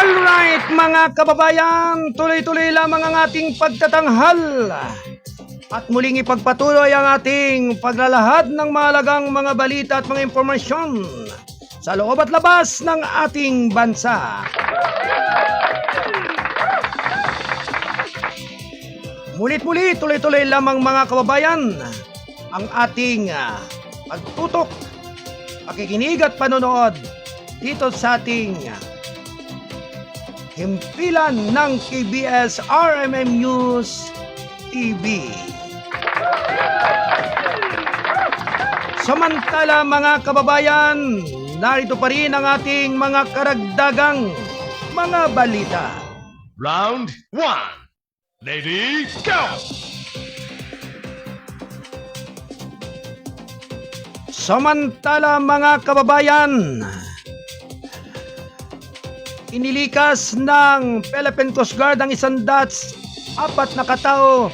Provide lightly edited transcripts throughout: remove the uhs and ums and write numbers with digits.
Alright mga kababayan, tuloy-tuloy lamang ang ating pagtatanghal at muling ipagpatuloy ang ating paglalahad ng mahalagang mga balita at mga impormasyon sa loob at labas ng ating bansa. Mulit-muli, tuloy-tuloy lamang mga kababayan ang ating pagtutok, pakikinig at panonood dito sa ating himpilan ng KBS RMM News TV. Samantala mga kababayan, narito pa rin ang ating mga karagdagang mga balita. Round 1. Lady, go! Samantala mga kababayan, inilikas ng Philippine Coast Guard ang 104 na katao.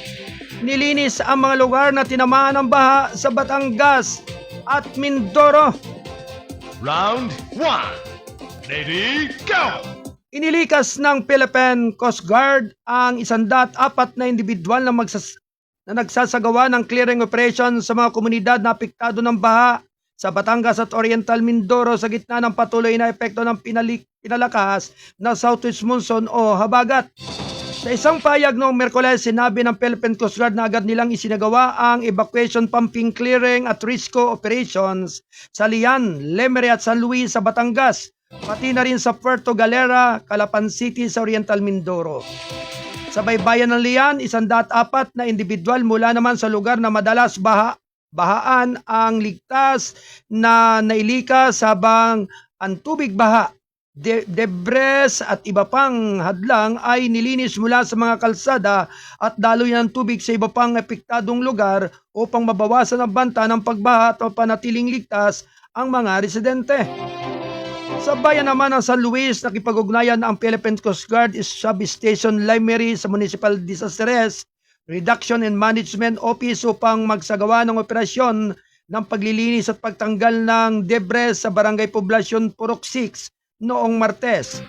Nilinis ang mga lugar na tinamaan ng baha sa Batangas at Mindoro. Round 1. Lady, go! Inilikas ng Philippine Coast Guard ang 104 na individual na nagsasagawa ng clearing operation sa mga komunidad na apektado ng baha sa Batangas at Oriental Mindoro sa gitna ng patuloy na epekto ng pinalakas na southwest monsoon o habagat. Sa isang payag noong Miyerkules, sinabi ng Philippine Coast Guard na agad nilang isinagawa ang evacuation, pumping, clearing at rescue operations sa Lian, Lemery at San Luis sa Batangas, pati na rin sa Puerto Galera, Calapan City sa Oriental Mindoro. Sa baybayan ng Lian, 104 na individual mula naman sa lugar na madalas bahaan ang ligtas na nailikas habang ang tubig baha, debris at iba pang hadlang ay nilinis mula sa mga kalsada at daloy ng tubig sa iba pang epektadong lugar upang mabawasan ang banta ng pagbaha at panatiling ligtas ang mga residente. Sa bayan naman ng San Luis, nakipag-ugnayan ang Philippine Coast Guard Substation Lemery sa Municipal Disasters Reduction and Management Office upang magsagawa ng operasyon ng paglilinis at pagtanggal ng debris sa Barangay Poblacion Purok 6 noong Martes.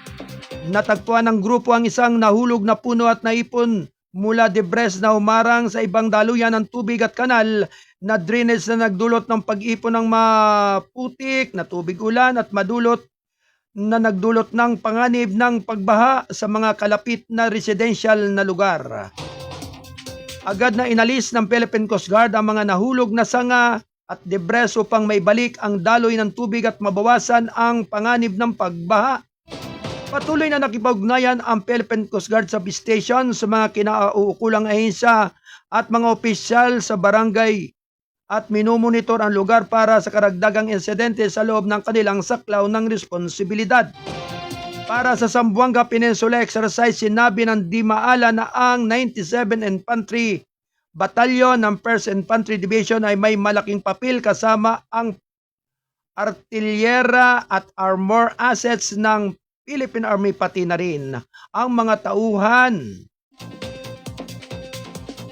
Natagpuan ng grupo ang isang nahulog na puno at naipon mula debris na umarang sa ibang daluyan ng tubig at kanal na drainage na nagdulot ng pag-ipon ng maputik na tubig ulan at nagdulot ng panganib ng pagbaha sa mga kalapit na residential na lugar. Agad na inalis ng Philippine Coast Guard ang mga nahulog na sanga at debris upang maibalik ang daloy ng tubig at mabawasan ang panganib ng pagbaha. Patuloy na nakipag-ugnayan ang Philippine Coast Guard Substation sa mga kinauukulang ahensya at mga opisyal sa barangay at minumonitor ang lugar para sa karagdagang insidente sa loob ng kanilang saklaw ng responsibilidad. Para sa Zamboanga Peninsula Exercise, sinabi ng Dimaala na ang 97 Infantry Batalyon ng 1st Infantry Division ay may malaking papel kasama ang artilyera at armor assets ng Philippine Army pati na rin ang mga tauhan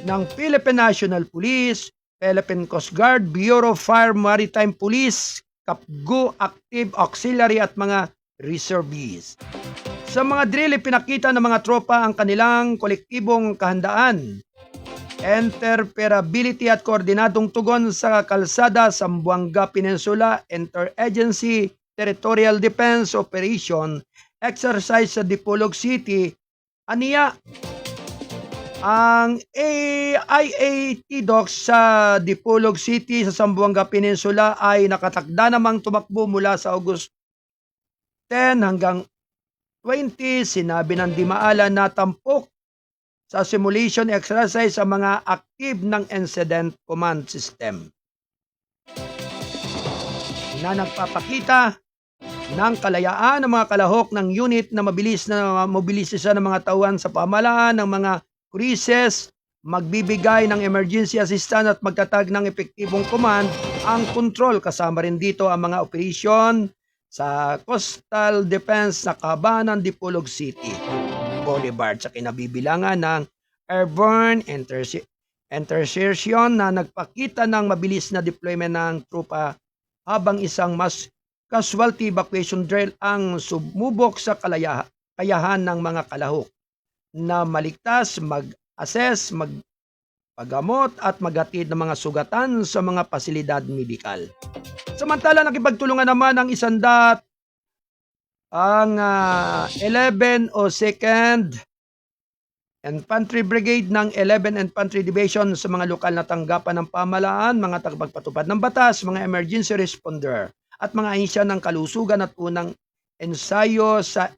ng Philippine National Police, Philippine Coast Guard, Bureau of Fire Maritime Police, CAPGO, Active Auxiliary at mga reservists. Sa mga drill, pinakita ng mga tropa ang kanilang kolektibong kahandaan, interoperability at koordinadong tugon sa kalsada sa Zamboanga Peninsula Interagency Territorial Defense Operation exercise sa Dipolog City. Aniya, ang IAT Docks sa Dipolog City sa Zamboanga Peninsula ay nakatakda namang tumakbo mula sa August 10 hanggang 20. Sinabi ng Dimaala na tampok sa simulation exercise sa mga active ng Incident Command System na nagpapakita ng kalayaan ng mga kalahok ng unit na mabilis na mobilisasyon ng mga tauhan sa pamahalaan ng mga krisis, magbibigay ng emergency assistance at magtatag ng epektibong command ang control. Kasama rin dito ang mga operasyon sa Coastal Defense na kahabanan ng Dipolog City Boulevard sa kinabibilangan ng airborne intersertion na nagpakita ng mabilis na deployment ng trupa habang isang mas casualty evacuation drill ang sumubok sa kakayahan ng mga kalahok na maligtas, mag-assess, magpagamot at maghatid ng mga sugatan sa mga pasilidad medikal. Samantala, nakipagtulungan naman ang isandat ang 11 o 2nd Infantry Brigade ng 11 Infantry Division sa mga lokal na tanggapan ng pamahalaan, mga tagapagpatupad ng batas, mga emergency responder at mga ahensya ng kalusugan at unang ensayo sa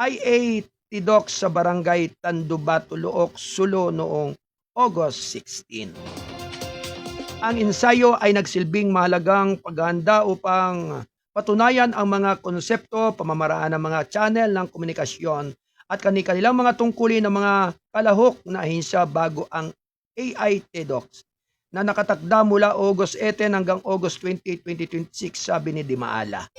IA Tidok sa Barangay Tandubato, Luok, Sulo noong August 16. Ang ensayo ay nagsilbing mahalagang paghahanda upang patunayan ang mga konsepto, pamamaraan ng mga channel ng komunikasyon at kanilang mga tungkulin ng mga kalahok na ahensya bago ang AI TEDx na nakatakda mula August 18 hanggang August 28, 2026, sabi ni Dimaala.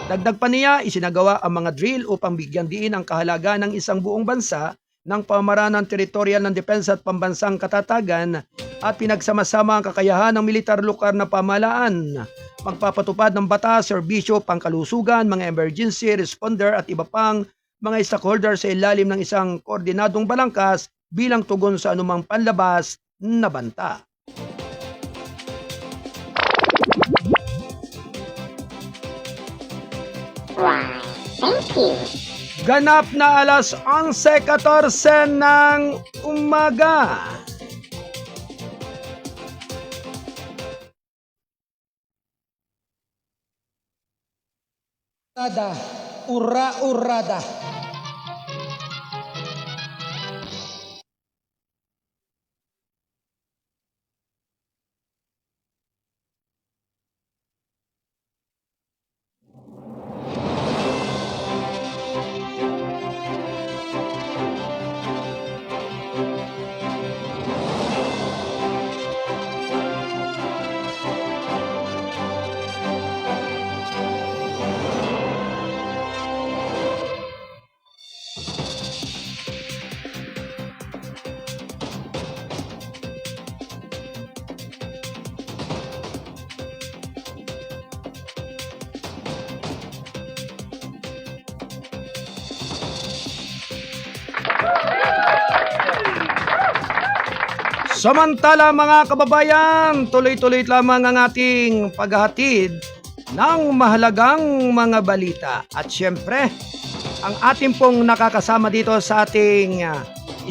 Dagdag pa niya, isinagawa ang mga drill upang bigyan diin ang kahalagaan ng isang buong bansa ng pamamaraan ng teritorial ng depensa at pambansang katatagan at pinagsama-sama ang kakayahan ng militar lokal na pamahalaan, magpapatupad ng batas, serbisyo, pangkalusugan, mga emergency responder at iba pang mga stakeholders sa ilalim ng isang koordinadong balangkas bilang tugon sa anumang panlabas na banta. Thank you. Ganap na alas 11:14 ng umaga. Ura-urada. Samantala mga kababayan, tuloy-tuloy lamang ang ating paghahatid ng mahalagang mga balita. At syempre, ang ating pong nakakasama dito sa ating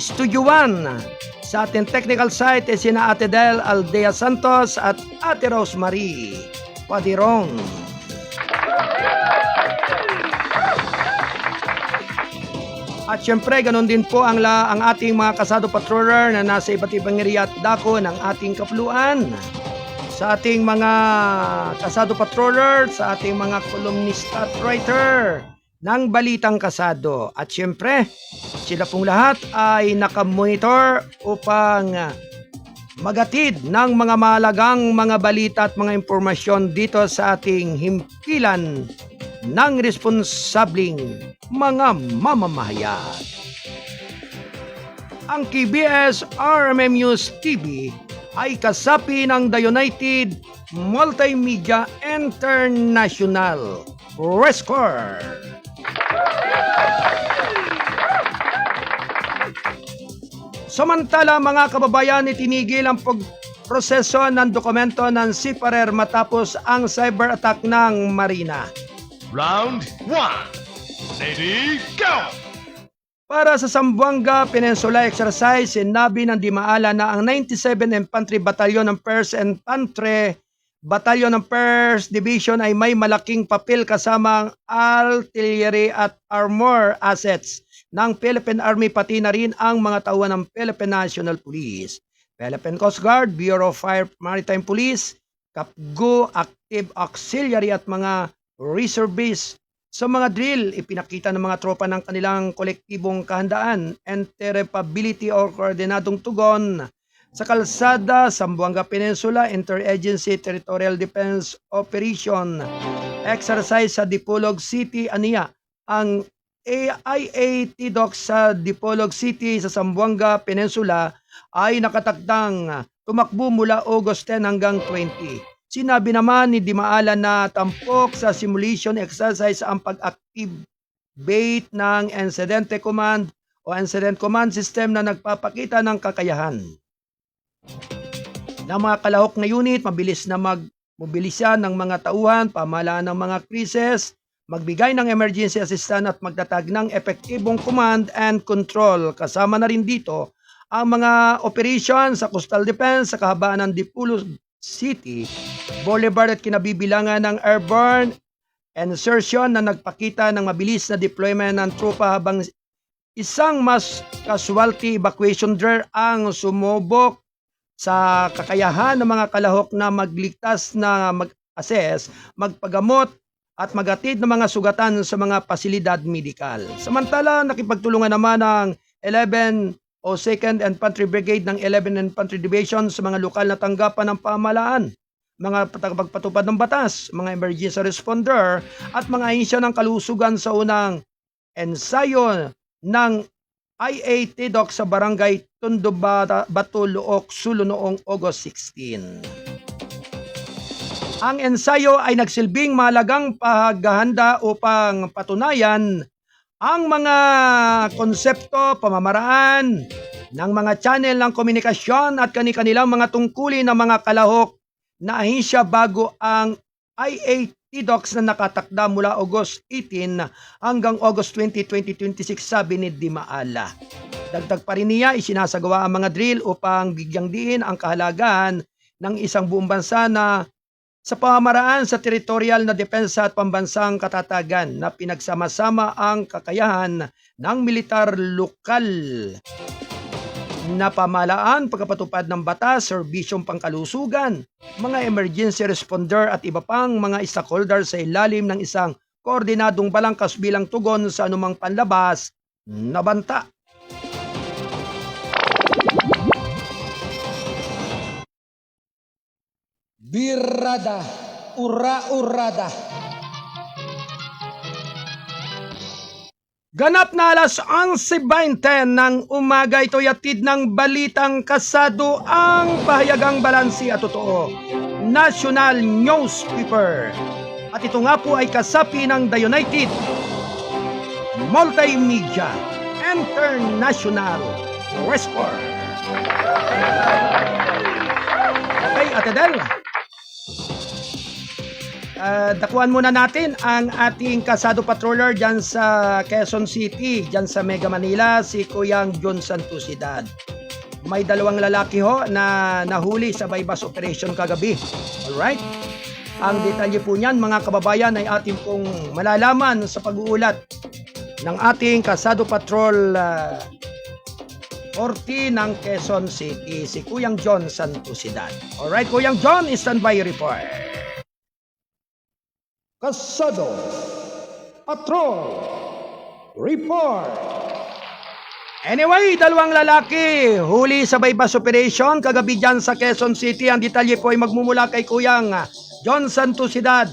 Studio 1, sa ating technical site, sina Ate Del Aldea Santos at Ate Rosemary Padirong. At syempre, ganun din po ang ating mga kasado patroller na nasa iba't ibang area at dako ng ating kapuluan. Sa ating mga kasado patroller, sa ating mga columnista at writer ng Balitang Kasado. At syempre, sila pong lahat ay nakamonitor upang magatid ng mga mahalagang mga balita at mga impormasyon dito sa ating himpilan ng responsabling mga mamamayan. Ang KBS RMM News TV ay kasapi ng The United Multimedia International Press Corps. Samantala mga kababayan, itinigil ang proseso ng dokumento ng Siparer matapos ang cyber attack ng Marina. Round 1. Ready, go! Para sa Zamboanga Peninsula Exercise, sinabi ng Dimaala na ang 97 Infantry Battalion ng 1st Infantry Battalion ng 1st Division ay may malaking papel kasama ang artillery at armor assets ng Philippine Army, pati na rin ang mga tauhan ng Philippine National Police, Philippine Coast Guard, Bureau of Fire Maritime Police, CAPGO, Active Auxiliary at mga reservists. Sa mga drill, ipinakita ng mga tropa ng kanilang kolektibong kahandaan, interoperability o koordinadong tugon sa kalsada, Zamboanga Peninsula, Interagency Territorial Defense Operation exercise sa Dipolog City, aniya. Ang AIA TDOC sa Dipolog City sa Zamboanga Peninsula ay nakatakdang tumakbo mula August 10 hanggang 20. Sinabi naman ni Dimaala na tampok sa simulation exercise ang pag-active bait ng Incident Command o Incident Command System na nagpapakita ng kakayahan ng mga kalahok na unit, mabilis na magmobilisya ng mga tauhan, pamahalaan ng mga krisis, magbigay ng emergency assistance at magtatag ng epektibong command and control. Kasama na rin dito ang mga operation sa Coastal Defense sa kahabaan ng Dipolo City, Boulevard at kinabibilangan ng airborne insertion na nagpakita ng mabilis na deployment ng tropa habang isang mass casualty evacuation drill ang sumubok sa kakayahan ng mga kalahok na magligtas na mag-assess, magpagamot at magatid ng mga sugatan sa mga pasilidad medikal. Samantala, nakipagtulungan naman ng 11 o 2nd Infantry Brigade ng 11 Infantry Division sa mga lokal na tanggapan ng pamahalaan, mga pagpatupad ng batas, mga emergency responder at mga ahensya ng kalusugan sa unang ensayo ng IAT Doc sa Barangay Tondo Bato, Luok, Sulu noong August 16. Ang ensayo ay nagsilbing mahalagang paghahanda upang patunayan ang mga konsepto, pamamaraan ng mga channel ng komunikasyon at kani-kanilang mga tungkulin ng mga kalahok na ahensya bago ang IAT Docs na nakatakda mula August 18 hanggang August 20, 2026, sabi ni Dimaala. Dagdag pa rin niya, isinasagawa ang mga drill upang bigyang diin ang kahalagahan ng isang buong bansa na sa pamamaraan sa teritorial na depensa at pambansang katatagan na pinagsama-sama ang kakayahan ng militar lokal na pamahalaan, pagkapatupad ng batas, serbisyong pangkalusugan, mga emergency responder at iba pang mga stakeholders sa ilalim ng isang koordinadong balangkas bilang tugon sa anumang panlabas na banta. Birrada, ura-urada. Ganap na alas 11:20 ng umaga, ito'y atid ng balitang kasado ang pahayagang balansi at totoo. National Newspaper. At ito nga po ay kasapi ng The United Multimedia International Westport. Okay, Ate Del. Dakuan muna natin ang ating kasado patroller dyan sa Quezon City, dyan sa Mega Manila, si Kuyang John Santosidad. May dalawang lalaki ho na nahuli sa bypass operation kagabi. Alright? Ang detalye po niyan, mga kababayan, ay ating pong malalaman sa pag-uulat ng ating kasado patrol 40 ng Quezon City, si Kuyang John Santosidad. Alright, Kuyang John, standby report. Kasado, patrol, report. Anyway, dalawang lalaki huli sa bypass operation kagabi dyan sa Quezon City. Ang detalye po ay magmumula kay Kuyang John Santosidad,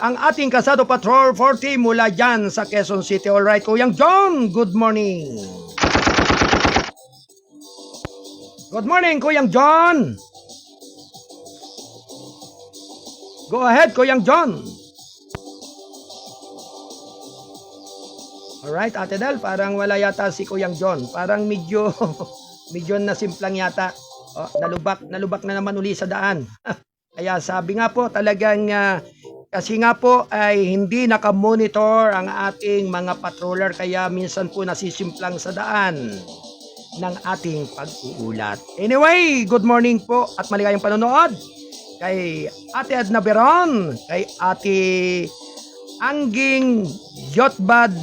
ang ating kasado patrol 40 mula dyan sa Quezon City. Alright, Kuyang John, good morning. Good morning, Kuyang John. Go ahead, Kuyang John. Alright, Ate Del, parang wala yata si Kuyang John. Parang medyo nasimplang yata. Oh, nalubak na naman uli sa daan. Kaya sabi nga po, talagang kasi nga po ay hindi nakamonitor ang ating mga patroller, kaya minsan po nasisimplang sa daan ng ating pag-uulat. Anyway, good morning po at maligayang panonood kay Ate Edna Beron, kay Ate Angging Yotbad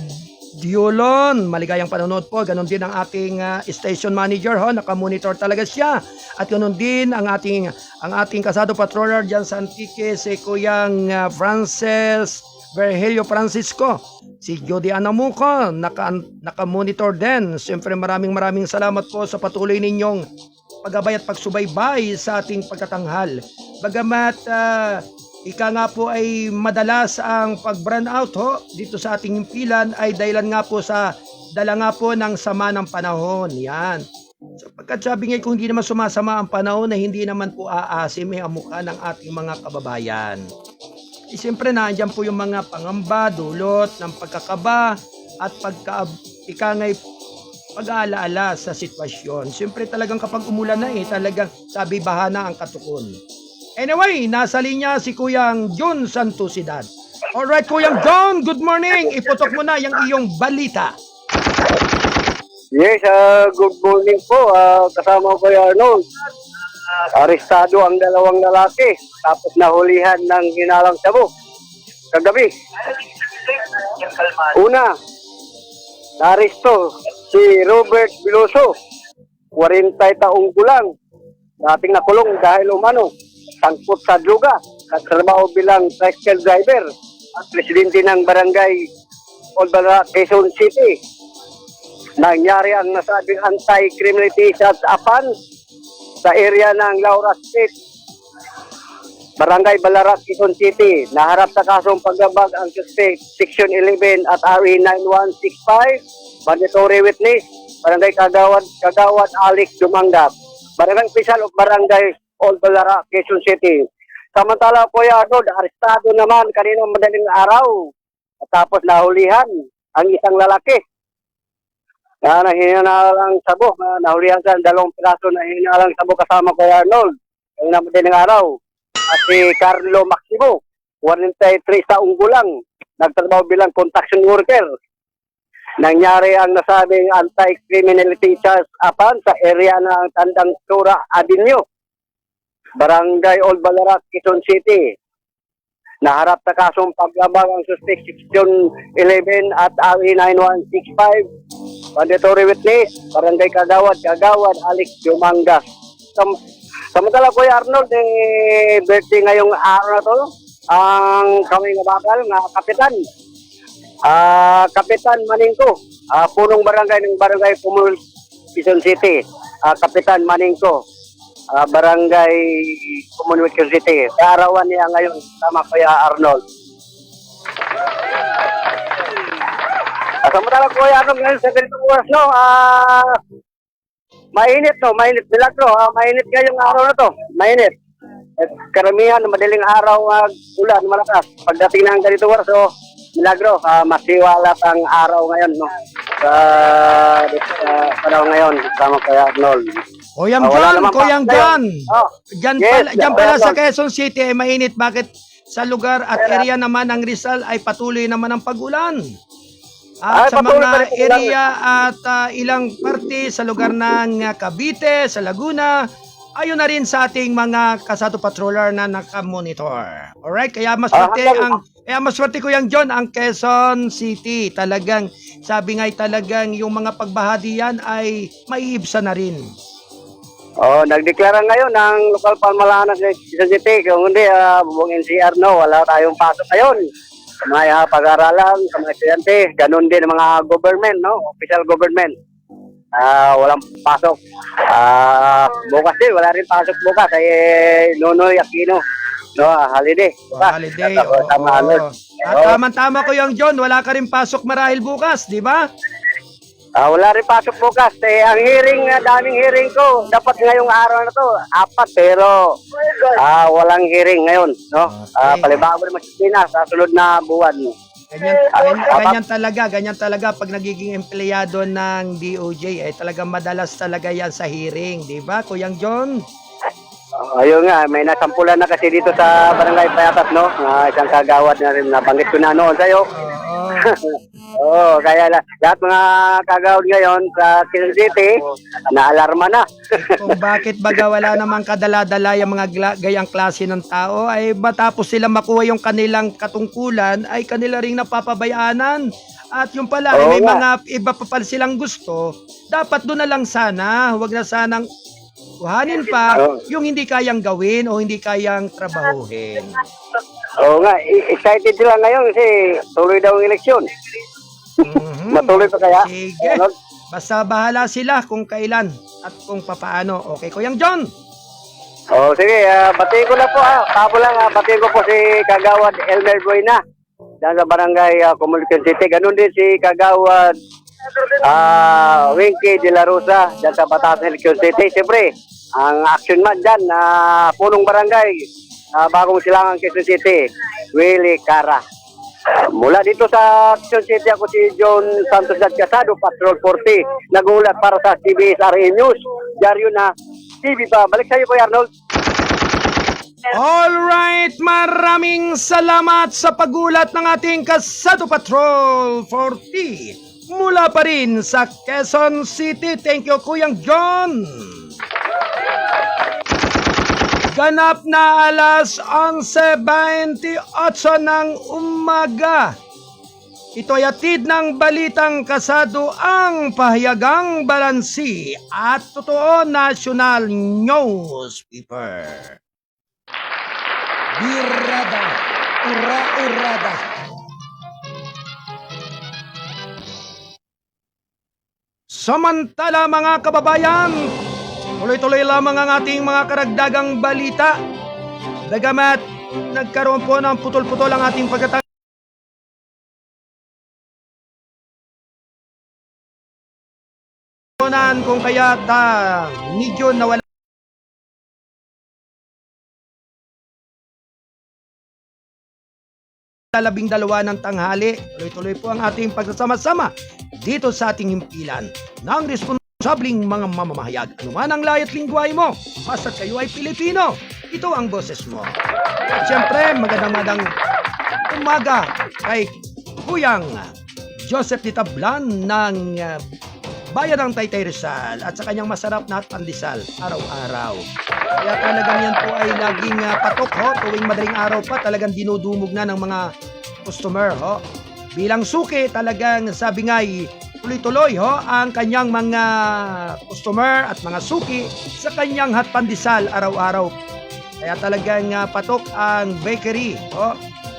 Diolon, maligayang panonood po. Ganon din ang ating station manager ho, nakamonitor talaga siya. At ganon din ang ating kasado patroller diyan sa Antique, si Kuyang Frances Virgilio Francisco, si Jody Anamuco, nakamonitor din. Siyempre maraming salamat po sa patuloy ninyong paggabay at pagsubaybay sa ating pagkatanghal. Bagamat ika nga po ay madalas ang pag-burn out ho dito sa ating impilan ay dahilan nga po sa dala nga po ng sama ng panahon. Yan. Sapagkat sabi nga kung hindi naman sumasama ang panahon na hindi naman po aasim ang mukha ng ating mga kababayan. Siyempre nandiyan po yung mga pangamba, dulot ng pagkakaba, at ikangay pag-aalaala sa sitwasyon. Siyempre talagang kapag umulan na talagang sabi bahana ang katukon. Anyway, nasa linya si Kuyang John Santosidad. Alright, Kuyang John, good morning. Iputok mo na yung iyong balita. Yes, good morning po. Kasama ko yung Arnold. Arestado ang dalawang lalaki tapos nahulihan ng hinalang sabo kagabi. Una, naaresto si Robert Biloso, 40 taong gulang. Dating nakulong dahil umano sangkot sa droga at trabaho bilang tricycle driver at presidente ng barangay Olbara, Quezon City. Nangyari ang nasabing anti-criminality sa APAN sa area ng Laura Street, Barangay Balara, Quezon City. Naharap sa kasong paggabag ang suspect, Section 11 at RE 9165, mandatory witness, Barangay Kagawad Alex Dumangga, Barangay Official of Barangay Old Balara, Quezon City. Samantala, Kuya Arnold, arestado naman kaninang madaling araw at tapos nahulihan ang isang lalaki na hinalang sabo. Nahulihan sa 2 piraso na hinalang sabo kasama Kuya Arnold kaninang madaling araw. At si Carlo Maximo, 43 taong gulang, nagtrabaho bilang construction worker. Nangyari ang nasabing anti-criminality charge apan sa area ng Tandang Tura Avenue, Barangay Old Balara, Quezon City. Naharap sa kasong paglabag ang suspect, Section 11 at RE 9165, mandatory witness, Barangay Kagawad Alex Dumangga. Samantala, Kuya Arnold, birthday ngayong araw na to, ang kami nga bakal, nga kapitan. Kapitan Maningko, punong barangay ng Barangay Pumul, Quezon City. Kapitan Maningko, Barangay Pumul, Quezon City. Kaarawan niya ngayon, sama Kuya Arnold. Samantala, Kuya Arnold, ngayon sa ganitong oras, no, mainit to, mainit milagro. Mainit ngayong araw na to. Mainit. At karamihan madaling araw ulan malakas. Pagdating ng ganito oras, so milagro, masiwalat ang araw ngayon, no. Sa panahon ngayon, sama Kuya Arnold. Kuyang John. Diyan Yes, pala sa Quezon City ay mainit. Bakit sa lugar at area naman ng Rizal ay patuloy naman ang pag-ulan? At sa mga area at ilang parte sa lugar ng Cavite, sa Laguna, ayon na rin sa ating mga kasado patroller na nakamonitor. Alright, kaya maswerte ko yung John ang Quezon City. Talagang, sabi nga'y talagang yung mga pagbahadi yan ay maiibsa na rin. Nagdeklara ngayon ng lokal pamahalaan ng Quezon City. Kung hindi, buong NCR, no, wala tayong pasok ngayon. Sa mga pag-aaralan, sa mga estudyante, ganun din ang mga government, no? Official government. Walang pasok. Bukas din, wala rin pasok bukas. Nonoy Aquino, no, holiday. Bukas. Holiday, oo. At tama-tama ko yung John, wala ka rin pasok marahil bukas, di ba? Wala rin pasok bukas. Ang hearing, daming hearing ko. Dapat ngayong araw na to, 4, pero walang hearing ngayon, no? Palibago rin masisina sa sunod na buwan. Ganyan talaga pag nagiging empleyado ng DOJ ay talagang madalas talaga yan sa hearing, di ba, Kuyang John? Ayun nga, may nasampulan na kasi dito sa Barangay Payatas, no? Isang kagawad na rin, nabanggit ko na noon sa'yo. Kaya lahat mga kagawad ngayon sa Quezon City, naalarma na. Kung bakit baga wala namang kadala-dala yung mga gayang klase ng tao, ay matapos sila makuha yung kanilang katungkulan, ay kanila ring napapabayaanan. At yung pala, may mga iba pa pala silang gusto, dapat doon na lang sana, huwag na sanang kuhanin pa yung hindi kayang gawin o hindi kayang trabahuhin. Oo nga, excited sila ngayon kasi tuloy daw ang eleksyon. Matuloy pa kaya? Sige, basta bahala sila kung kailan at kung papaano. Okay, Kuyang John? Sige, batiin ko na po batiin ko po si Kagawad Elmer Buena dyan sa Barangay Communication City. Ganun din si Kagawad Winky de la Rosa dyan sa Batasan Quezon City. Siyempre, ang action man dyan, punong barangay, bagong silangan Quezon City, Willie Cara. Mula dito sa Quezon City, ako si John Santos Dad Casado, Patrol 40. Nagulat para sa CBSRE News. Diaryo na TV pa. Balik sa iyo, Kuya Arnold. Alright, maraming salamat sa pagulat ng ating Kasado Patrol 40. Mula pa rin sa Quezon City. Thank you, Kuyang John. Ganap na alas 11:28 ng umaga. Ito ay atid ng balitang kasado ang pahayagang balansi at totoo national newspaper. Birrada, ura-urada. Samantala mga kababayan, tuloy-tuloy lamang ang ating mga karagdagang balita. Bagamat nagkaroon po ng putol-putol ang ating pagkatapos kung kaya medyo nawala 12 ng tanghali. Tuloy-tuloy po ang ating pagsasama-sama dito sa ating himpilan ng responsabling mga mamamahayag. Ano man ang layo't lingwahe mo, basta kayo ay Pilipino, ito ang boses mo. At syempre, magandang umaga kay Kuyang Joseph de Tablan ng bayan ng Taytay Rizal at sa kanyang masarap na pandesal araw-araw. Kaya talagang yan po ay laging patok ho, tuwing madaling araw pa talagang dinudumog na ng mga customer ho. Bilang suki talagang sabi nga ay tuloy-tuloy ho ang kanyang mga customer at mga suki sa kanyang hot pandesal araw-araw. Kaya talagang patok ang bakery ho,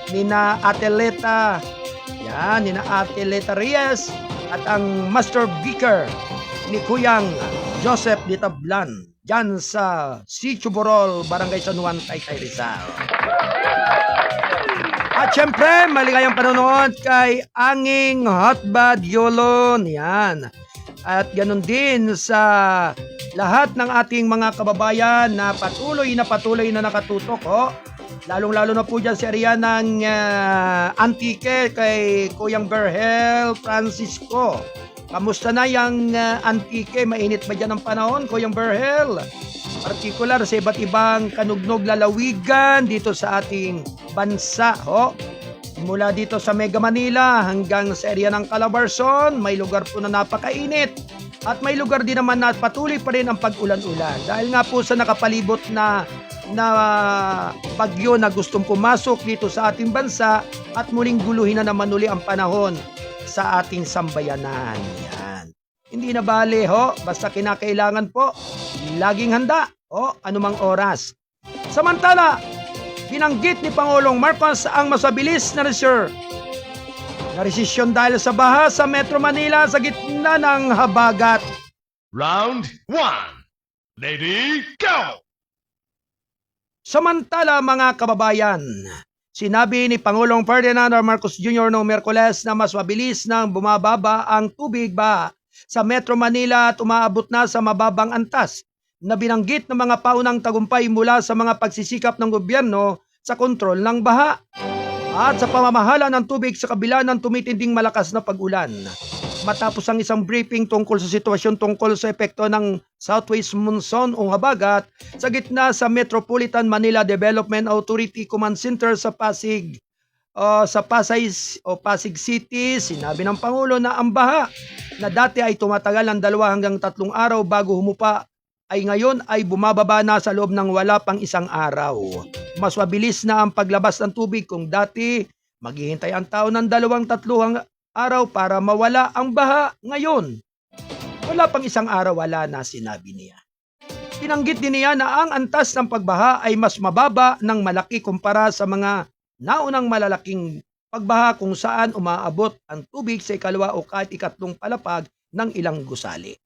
nina Ateleta, yan, nina Ateleta Reyes at ang master baker ni Kuyang Joseph de Tablan dyan sa Sitio Borol, Barangay San Juan, Taytay Rizal. At syempre, maligayang panonood kay Anging Hotbad Yolon. Yan. At ganun din sa lahat ng ating mga kababayan na patuloy na nakatutok. Oh. Lalong-lalo na po dyan si area ng Antique kay Kuyang Berhel Francisco. Kamusta na yung Antique? Mainit ba dyan ang panahon, Kuyang Berhel? Partikular sa iba't ibang kanugnog lalawigan dito sa ating bansa. Ho? Mula dito sa Mega Manila hanggang sa area ng Calabarzon, may lugar po na napakainit. At may lugar din naman na patuloy pa rin ang pag-ulan-ulan. Dahil nga po sa nakapalibot na bagyo na gustong pumasok dito sa ating bansa at muling guluhin na naman uli ang panahon sa ating sambayanan. Yan. Hindi na bale ho, basta kinakailangan po, laging handa o anumang oras. Samantala, binanggit ni Pangulong Marcos ang masabilis na resisyon dahil sa baha sa Metro Manila sa gitna ng habagat. Round 1. Lady, go! Samantala mga kababayan, sinabi ni Pangulong Ferdinand R. Marcos Jr. noong Miyerkules na mas mabilis nang bumababa ang tubig ba sa Metro Manila at umaabot na sa mababang antas na binanggit ng mga paunang tagumpay mula sa mga pagsisikap ng gobyerno sa kontrol ng baha at sa pamamahala ng tubig sa kabila ng tumitinding malakas na pag-ulan. Matapos ang isang briefing tungkol sa sitwasyon tungkol sa epekto ng Southwest Monsoon o habagat sa gitna sa Metropolitan Manila Development Authority Command Center sa Pasig City, sinabi ng Pangulo na ang baha na dati ay tumatagal ng 2 hanggang 3 araw bago humupa ay ngayon ay bumababa na sa loob ng wala pang 1 araw. Mas mabilis na ang paglabas ng tubig kung dati maghihintay ang tao ng 2-3 araw para mawala ang baha. Ngayon, wala pang 1 araw, wala na, sinabi niya. Pinanggit din niya na ang antas ng pagbaha ay mas mababa ng malaki kumpara sa mga naunang malalaking pagbaha kung saan umaabot ang tubig sa 2 o kahit 3 palapag ng ilang gusali.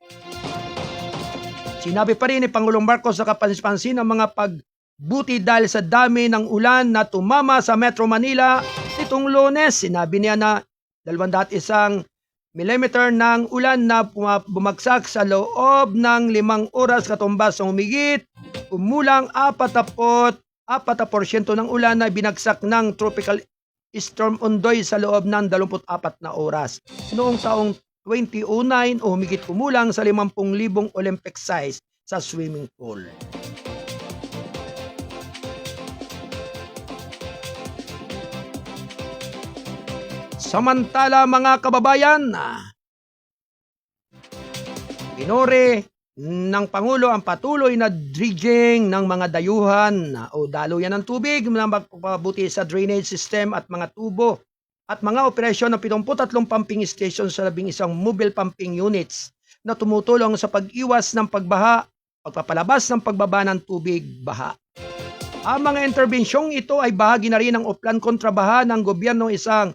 Sinabi pa rin ni Pangulong Marcos sa kapansin-pansin ang mga pagbuti dahil sa dami ng ulan na tumama sa Metro Manila nitong Lunes. Sinabi niya na 201 millimeter ng ulan na bumagsak sa loob ng 5 oras katumbas ng humigit kumulang 40% ng ulan na binagsak ng Tropical Storm Ondoy sa loob ng 24 na oras. Noong taong 2009 o humigit kumulang sa 50,000 Olympic size sa swimming pool. Samantala mga kababayan, pinuri ng Pangulo ang patuloy na dredging ng mga dayuhan o daluyan ng tubig na magpapabuti sa drainage system at mga tubo at mga operasyon ng 73 pumping stations sa 11 mobile pumping units na tumutulong sa pag-iwas ng pagbaha, pagpapalabas ng pagbaba ng tubig baha. Ang mga interbensyong ito ay bahagi na rin ng uplan kontrabaha ng gobyerno isang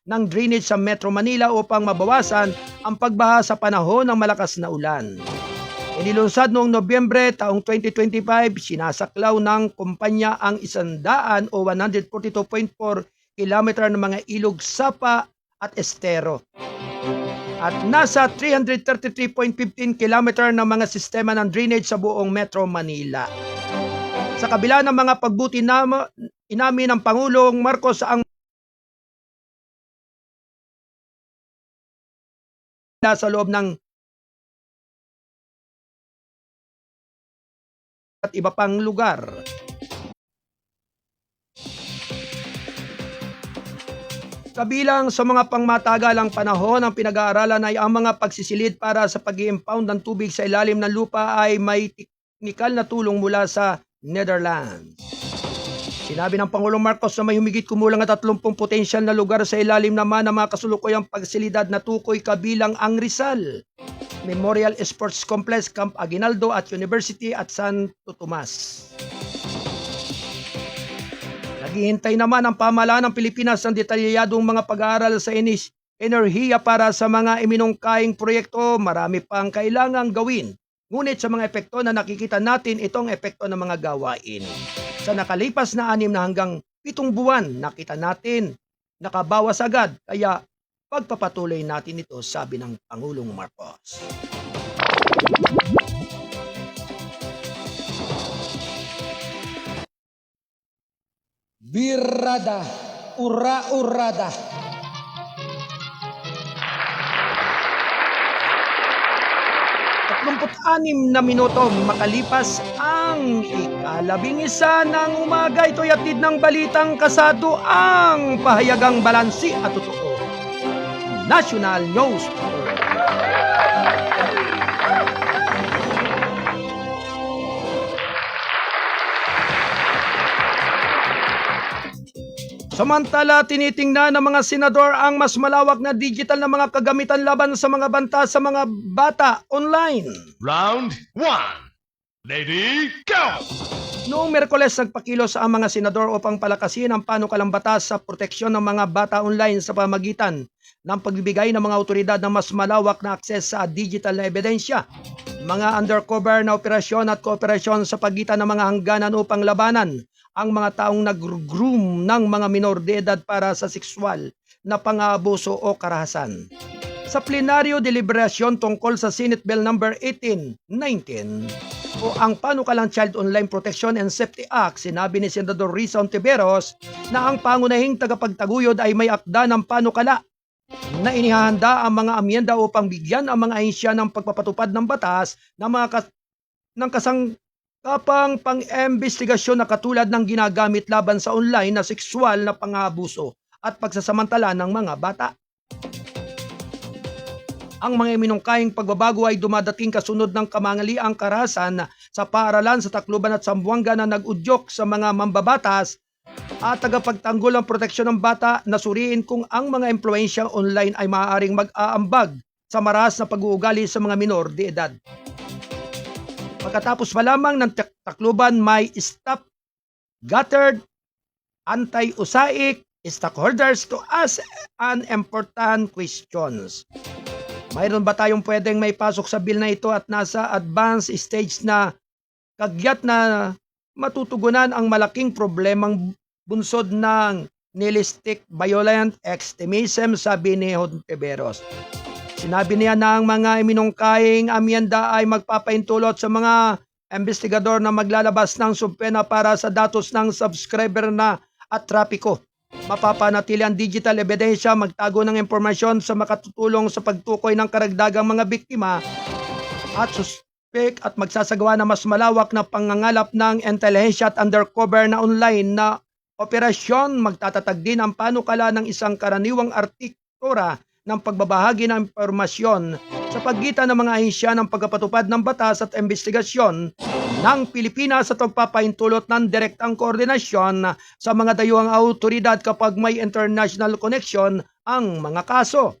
ng drainage sa Metro Manila upang mabawasan ang pagbaha sa panahon ng malakas na ulan. Inilunsad noong Nobyembre taong 2025, sinasaklaw ng kumpanya ang 100 o 142.4 kilometer ng mga ilog, sapa at estero. At nasa 333.15 kilometer ng mga sistema ng drainage sa buong Metro Manila. Sa kabila ng mga pagbuti inamin ng Pangulong Marcos ang sa loob ng at iba pang lugar. Kabilang sa mga pangmatagalang panahon ang pinag-aaralan ay ang mga pagsisilid para sa pag-i-impound ng tubig sa ilalim ng lupa ay may teknikal na tulong mula sa Netherlands. Sinabi ng Pangulong Marcos na may humigit kumulang na 30 potensyal na lugar sa ilalim naman ng mga kasulukuyang pagsilidad na tukoy kabilang ang Rizal, Memorial Sports Complex, Camp Aguinaldo at University at Santo Tomas. Naghihintay naman ang pamahalaan ng Pilipinas ng detalyadong mga pag-aaral sa enerhiya para sa mga iminungkahing proyekto. Marami pang kailangang gawin. Ngunit sa mga epekto na nakikita natin, itong epekto ng mga gawain. Sa nakalipas na 6 na hanggang 7 buwan, nakita natin, nakabawas agad. Kaya pagpapatuloy natin ito, sabi ng Pangulong Marcos. Birrada, ura-urada. Na minuto makalipas ang ika-11 ng umaga, ito'y atid ng balitang kasado ang pahayagang balansi at totoo. National News. Samantala, tinitingnan ng mga senador ang mas malawak na digital na mga kagamitan laban sa mga banta sa mga bata online. Round 1. Lady, go! Noong Miyerkules, nagpakilos ang mga senador upang palakasin ang panukalang batas sa proteksyon ng mga bata online sa pamagitan ng pagbibigay ng mga otoridad ng mas malawak na akses sa digital na ebidensya, mga undercover na operasyon at kooperasyon sa pagitan ng mga hangganan upang labanan ang mga taong nag-groom ng mga minor de edad para sa sexual na pang-aabuso o karahasan. Sa plenaryo deliberasyon tungkol sa Senate Bill No. 1819 o ang Panukalang Child Online Protection and Safety Act, sinabi ni Senador Risa Ontiveros na ang pangunahing tagapagtaguyod ay may akda ng panukala na inihahanda ang mga amyenda upang bigyan ang mga ahensya ng pagpapatupad ng batas ng mga ng kasangkapang pang-imbestigasyon na katulad ng ginagamit laban sa online na sexual na pang-aabuso at pagsasamantala ng mga bata. Ang mga iminungkahing pagbabago ay dumadating kasunod ng kamangaliang karahasan sa paaralan sa Tacloban at Zamboanga na nag-udyok sa mga mambabatas at tagapagtanggol ng proteksyon ng bata na suriin kung ang mga impluensyang online ay maaaring mag-aambag sa maras na pag-uugali sa mga minor de edad. Pagkatapos pa lamang ng Tacloban, may Stop Guttered Anti-Usaic Stakeholders to ask an important questions. Mayroon ba tayong pwedeng may pasok sa bill na ito at nasa advanced stage na kagyat na matutugunan ang malaking problemang bunsod ng nihilistic violent extremism, sabi ni Hontiveros. Sinabi niya na ang mga iminungkahing amyenda ay magpapaintulot sa mga investigador na maglalabas ng subpena para sa datos ng subscriber na at trapiko. Mapapanatili ang digital ebidensya, magtago ng impormasyon sa makatutulong sa pagtukoy ng karagdagang mga biktima at suspect at magsasagawa na mas malawak na pangangalap ng intelihensya at undercover na online na operasyon. Magtatatag din ang panukala ng isang karaniwang artiktura ng pagbabahagi ng impormasyon sa pagitan ng mga ahensya ng pagpapatupad ng batas at investigasyon ng Pilipinas at pagpapaintulot ng direktang koordinasyon sa mga dayuhang autoridad kapag may international connection ang mga kaso.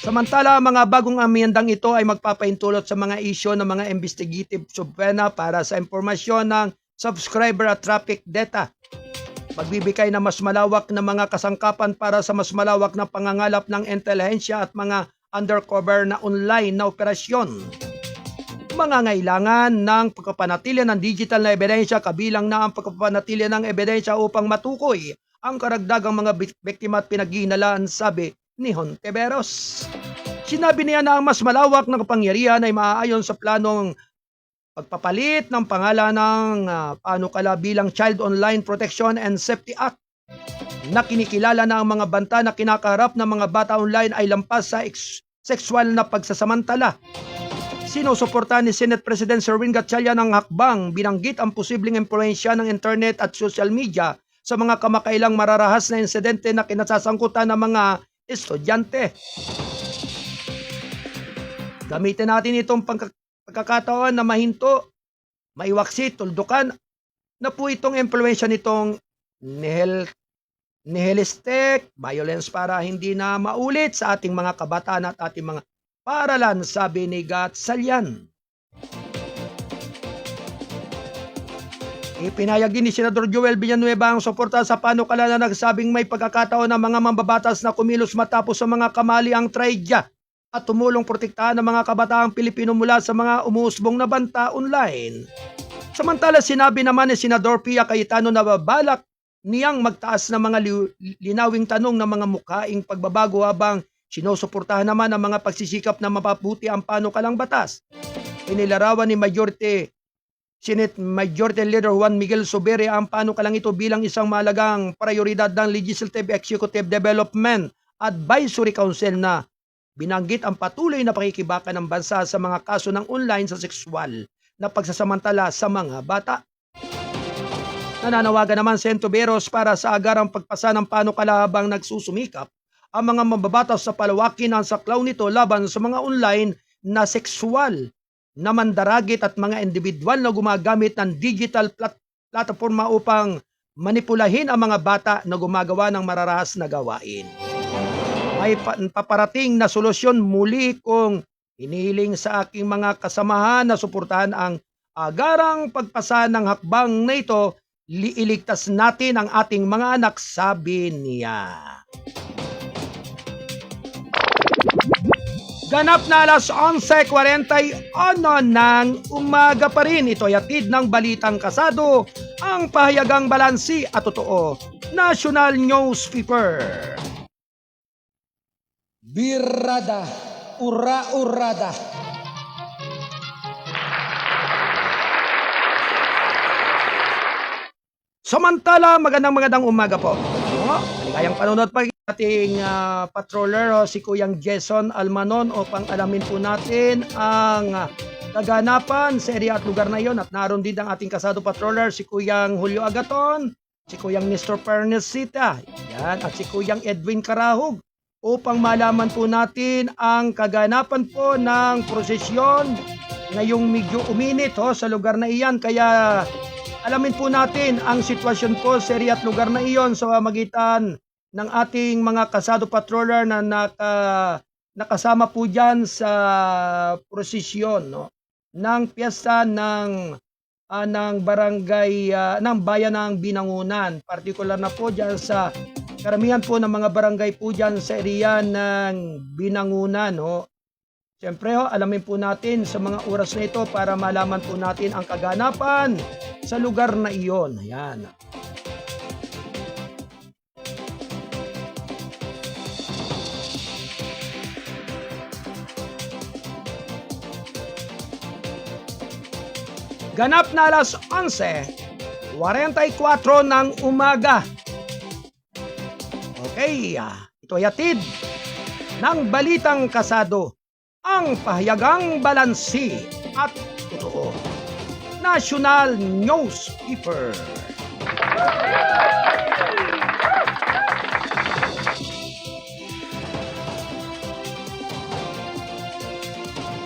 Samantala, mga bagong amyendang ito ay magpapaintulot sa mga isyo ng mga investigative subpena para sa impormasyon ng subscriber at traffic data. Magbibigay na mas malawak na mga kasangkapan para sa mas malawak na pangangalap ng intelihensya at mga undercover na online na operasyon. Mangangailangan ng pagpapanatili ng digital na ebidensya kabilang na ang pagpapanatili ng ebidensya upang matukoy ang karagdagang mga biktima at pinaghihinalaan, sabi ni Hontiveros. Sinabi niya na ang mas malawak na kapangyarihan ay maaayon sa planong pagpapalit ng pangalan ng panukala bilang Child Online Protection and Safety Act na kinikilala na ang mga banta na kinakaharap ng mga bata online ay lampas sa sexual na pagsasamantala. Sinusuportahan ni Senate President Sherwin Gatchalian ang hakbang, binanggit ang posibleng impluensya ng internet at social media sa mga kamakailang mararahas na insidente na kinasasangkutan ng mga estudyante. Gamitin natin itong pagkakataon na mahinto, maiwaksi, tuldukan na po itong impluensya nitong nihilistic violence para hindi na maulit sa ating mga kabataan at ating mga paaralan, sabi ni Gatchalian. Ipinahayag din ni Senador Joel Villanueva ang suporta sa panukala na nagsabing may pagkakataon ng mga mambabatas na kumilos matapos sa mga kamaliang traidya at tumulong protektahan ng mga kabataang Pilipino mula sa mga umuusbong na banta online. Samantala, sinabi naman ni Senador Pia Cayetano na babalak niyang magtaas ng mga linawing tanong ng mga mukaing pagbabago habang sinusuportahan naman ang mga pagsisikap na mapabuti ang panukalang batas. Inilarawan ni Senate Majority Leader Juan Miguel Zubiri ang panukalang ito bilang isang mahalagang prioridad ng Legislative Executive Development Advisory Council na binanggit ang patuloy na pakikibaka ng bansa sa mga kaso ng online sa sexual na pagsasamantala sa mga bata. Nananawagan naman si Hontiveros para sa agarang pagpasa ng panukala habang nagsusumikap ang mga mambabatas sa palawakin ang saklaw nito laban sa mga online na sexual na mandaragit at mga individual na gumagamit ng digital platforma upang manipulahin ang mga bata na gumagawa ng mararahas na gawain. May paparating na solusyon, muli kong hinihiling sa aking mga kasamahan na suportahan ang agarang pagpasa ng hakbang na ito. Iligtas natin ang ating mga anak, sabi niya. Ganap na alas 11:41 ng umaga pa rin. Ito'y hatid ng Balitang Kasado, ang pahayagang balansi at totoo. National Newspaper. Birrada, ura-urada. Samantala, magandang umaga po. Maligayang panunod pa ating patroller si Kuyang Jason Almanon upang alamin po natin ang kaganapan sa area at lugar na iyon. At naroon din ang ating kasado patroller si Kuyang Julio Agaton, si Kuyang Nestor Pernesita, yan, at si Kuyang Edwin Carahog upang malaman po natin ang kaganapan po ng prosesyon ngayong medyo uminit sa lugar na iyan. Kaya alamin po natin ang sitwasyon po sa area at lugar na iyon sa magitan ng ating mga kasado patroller na nakasama po dyan sa prosesyon ng piyesta ng barangay ng bayan ng Binangunan. Partikular na po dyan sa karamihan po ng mga barangay po dyan sa area ng Binangunan. Siyempre, alamin po natin sa mga oras na ito para malaman po natin ang kaganapan sa lugar na iyon. Ayan. Ganap na alas 11:44 ng umaga. Okay, ito ay hatid ng Balitang Kasado, ang pahayagang balansi at totoo. National Newspaper.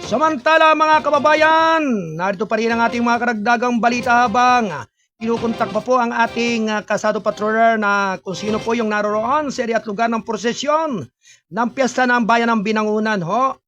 Samantala mga kababayan, narito pa rin ang ating mga karagdagang balita habang kinukontak pa po ang ating kasado patroller na kung sino po yung naroroon sa area at lugar ng prosesyon ng piyesta ng Bayan ng Binangunan. Ho?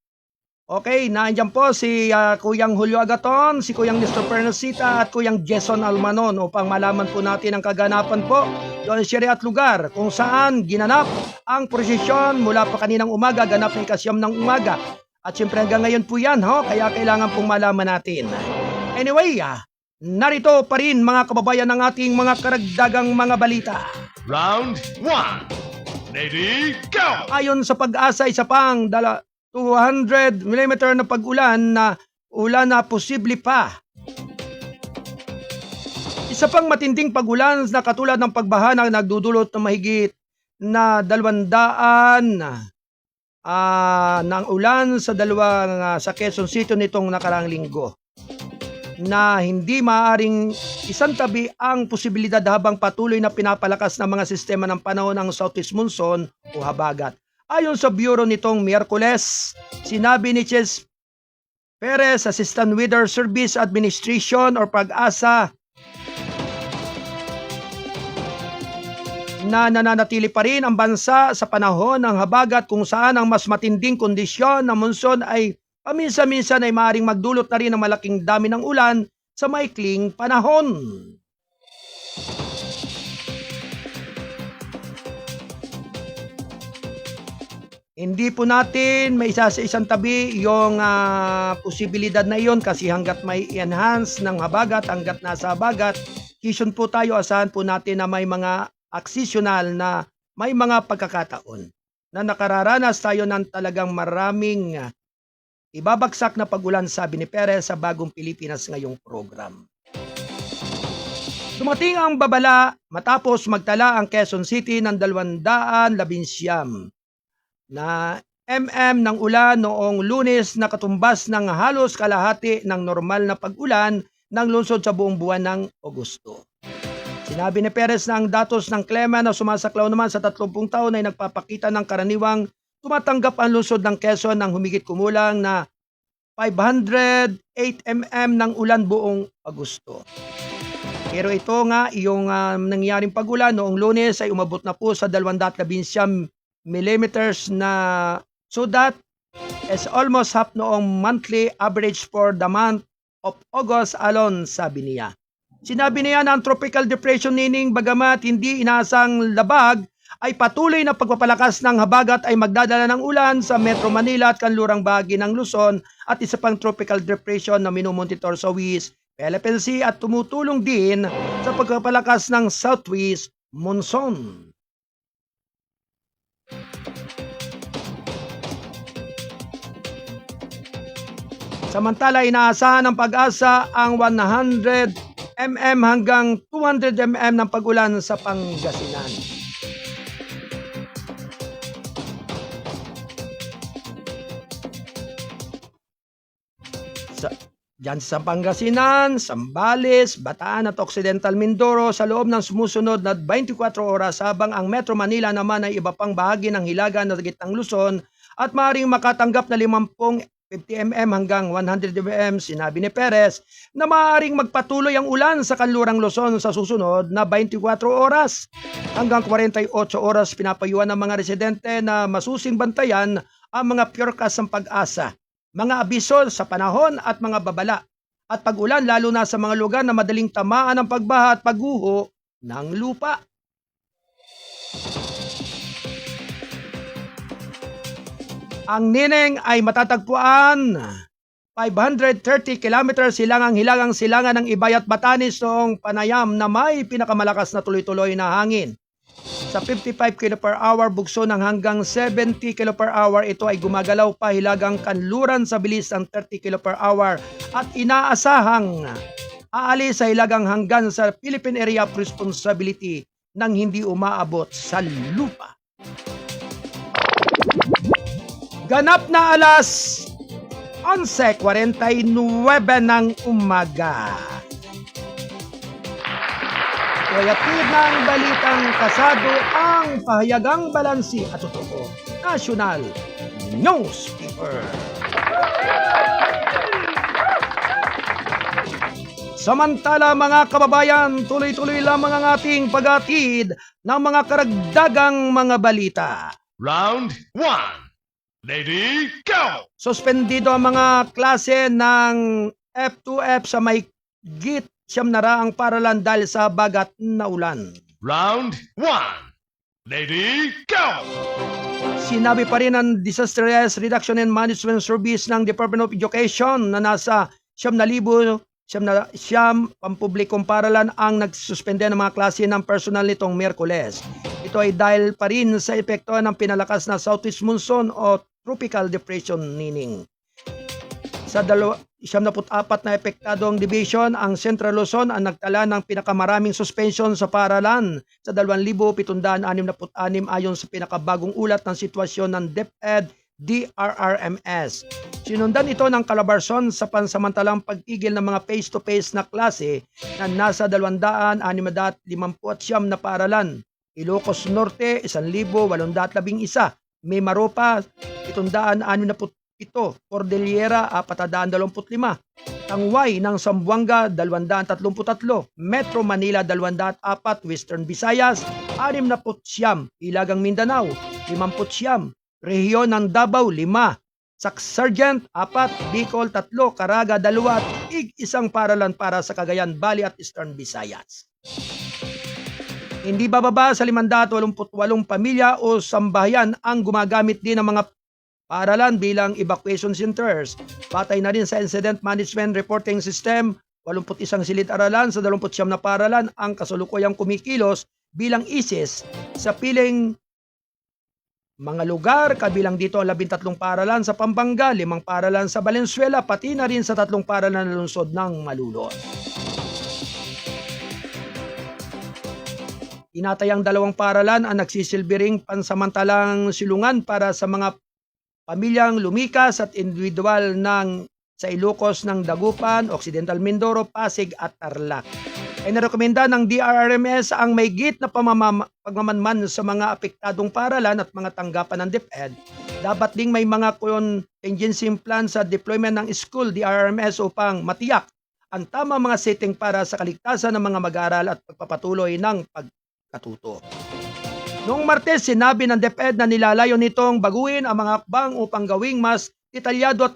Okay, nandiyan po si Kuyang Julio Agaton, si Kuyang Nestor Pernasita at Kuyang Jason Almanon upang malaman po natin ang kaganapan po doon sa area at lugar kung saan ginanap ang prosesyon mula pa kaninang umaga, ganap ng ikasyam ng umaga. At siyempre hanggang ngayon po yan, kaya kailangan pong malaman natin. Anyway, narito pa rin mga kababayan ng ating mga karagdagang mga balita. Round 1. Ready, go! Ayon sa Pag-asa, isa pang 200 mm na pag-ulan na posible pa. Isa pang matinding pag-ulan na katulad ng pagbaha na nagdudulot ng mahigit na 200 ng ulan sa sa Quezon City nitong nakaraang linggo na hindi maaaring isantabi ang posibilidad habang patuloy na pinapalakas ng mga sistema ng panahon ng Southeast Monsoon o habagat. Ayon sa Bureau nitong Miyerkules, sinabi ni Ches Perez, Assistant Weather Service Administration or Pag-asa, na nananatili pa rin ang bansa sa panahon ng habagat kung saan ang mas matinding kondisyon ng monsoon ay paminsan-minsan ay maaaring magdulot na rin ng malaking dami ng ulan sa maikling panahon. Hindi po natin may isa sa isang tabi yung posibilidad na iyon kasi hanggat may enhance ng habagat, hanggat nasa habagat, kisyon po tayo, asahan po natin na may mga aksisyonal na may mga pagkakataon na nakararanas tayo ng talagang maraming ibabagsak na pag-ulan, sabi ni Perez sa Bagong Pilipinas ngayong program. Dumating ang babala matapos magtala ang Quezon City ng 219 na ng ulan noong Lunes na katumbas ng halos kalahati ng normal na pag-ulan ng lungsod sa buong buwan ng Agosto. Sinabi ni Perez na ang datos ng klima na sumasaklaw naman sa 30 taon ay nagpapakita ng karaniwang tumatanggap ang lungsod ng Quezon ng humigit kumulang na 508 mm ng ulan buong Agosto. Pero ito nga, yung nangyaring pag-ulan noong Lunes ay umabot na po sa 219 mm na, so that is almost half noong monthly average for the month of August alone, sabi niya. Sinabi niya na ang tropical depression nining bagamat hindi inaasang labag ay patuloy na pagpapalakas ng habagat ay magdadala ng ulan sa Metro Manila at kanlurang bahagi ng Luzon at isa pang tropical depression na minumonitor sa West Philippine Sea at tumutulong din sa pagpapalakas ng Southwest Monsoon. Samantala, inaasahan ng Pag-asa ang 100 mm hanggang 200 mm ng pag-ulan sa Pangasinan. Diyan sa Pangasinan, Zambales, Bataan at Occidental Mindoro sa loob ng sumusunod na 24 oras habang ang Metro Manila naman ay iba pang bahagi ng Hilaga na gitnang Luzon at maaaring makatanggap na 50 mm hanggang 100 mm. Sinabi ni Perez na maaaring magpatuloy ang ulan sa kanlurang Luzon sa susunod na 24 oras hanggang 48 oras. Pinapayuhan ng mga residente na masusing bantayan ang mga forecast ng Pag-asa, mga abiso sa panahon at mga babala at pag-ulan lalo na sa mga lugar na madaling tamaan ng pagbaha at pagguho ng lupa. Ang Nineng ay matatagpuan 530 kilometers hilagang silangan ng Ibay at Batanes noong panayam na may pinakamalakas na tuloy-tuloy na hangin. Sa 55 km per hour bugso ng hanggang 70 km per hour, ito ay gumagalaw pa hilagang kanluran sa bilis ng 30 km per hour at inaasahang aalis sa hilagang hanggan sa Philippine Area of Responsibility nang hindi umaabot sa lupa. Ganap na alas 11:49 ng umaga. Kayatid ng balitang kasado ang pahayagang balansi at totoo. National Newspaper. Samantala mga kababayan, tuloy-tuloy lamang ang ating paghatid ng mga karagdagang mga balita. Round 1. Lady, go! Suspendido ang mga klase ng F2F sa may git siyam na raang paralan dahil sa bagat na ulan. Round 1. Lady, go! Sinabi pa rin ng Disaster Risk Reduction and Management Service ng Department of Education na nasa 7,000 pampublikong paralan ang nagsuspende ng mga klase ng personal nitong Miyerkules. Ito ay dahil pa rin sa epekto ng pinalakas na southeast monsoon o tropical depression Nining. Sa 74 na epektadong division, ang Central Luzon ang nagtala ng pinakamaraming suspension sa paralan sa 2,766 ayon sa pinakabagong ulat ng sitwasyon ng DepEd DRRMS. Sinundan ito ng Calabarzon sa pansamantalang pagtigil ng mga face-to-face na klase na nasa 259 na paralan. Ilocos Norte, 1,811. Mimaropa, 767. Cordillera, 425. Tangway ng Zamboanga, 233. Metro Manila, 204. Western Visayas, 69. Ilagang Mindanao, 50. Rehiyon ng Davao, 5. Sacsargent, 4. Bicol, 3. Caraga, 2. At isang paralan para sa Cagayan Valley at Eastern Visayas. Hindi bababa sa 588 pamilya o sambahayan ang gumagamit din ng mga paralan bilang evacuation centers. Batay na rin sa Incident Management Reporting System, 81 silid-aralan sa 29 na paralan ang kasalukuyang kumikilos bilang ISIS sa piling mga lugar, kabilang dito ang 13 paralan sa Pampanga, 5 paralan sa Valenzuela, pati na rin sa 3 paralan na lungsod ng Malulon. Tinatayang 2 paralan ang nagsisilbing pansamantalang silungan para sa mga pamilyang lumikas at individual sa Ilocos ng Dagupan, Occidental Mindoro, Pasig at Tarlac. Ay narekomenda ng DRRMS ang may git na pagmamanman sa mga apektadong paralan at mga tanggapan ng DepEd. Dapat ding may mga contingency plan sa deployment ng school DRRMS upang matiyak ang tama mga setting para sa kaligtasan ng mga mag-aaral at pagpapatuloy ng pagkatuto. Noong Martes, sinabi ng DepEd na nilalayo nitong baguhin ang mga hakbang upang gawing mas detalyado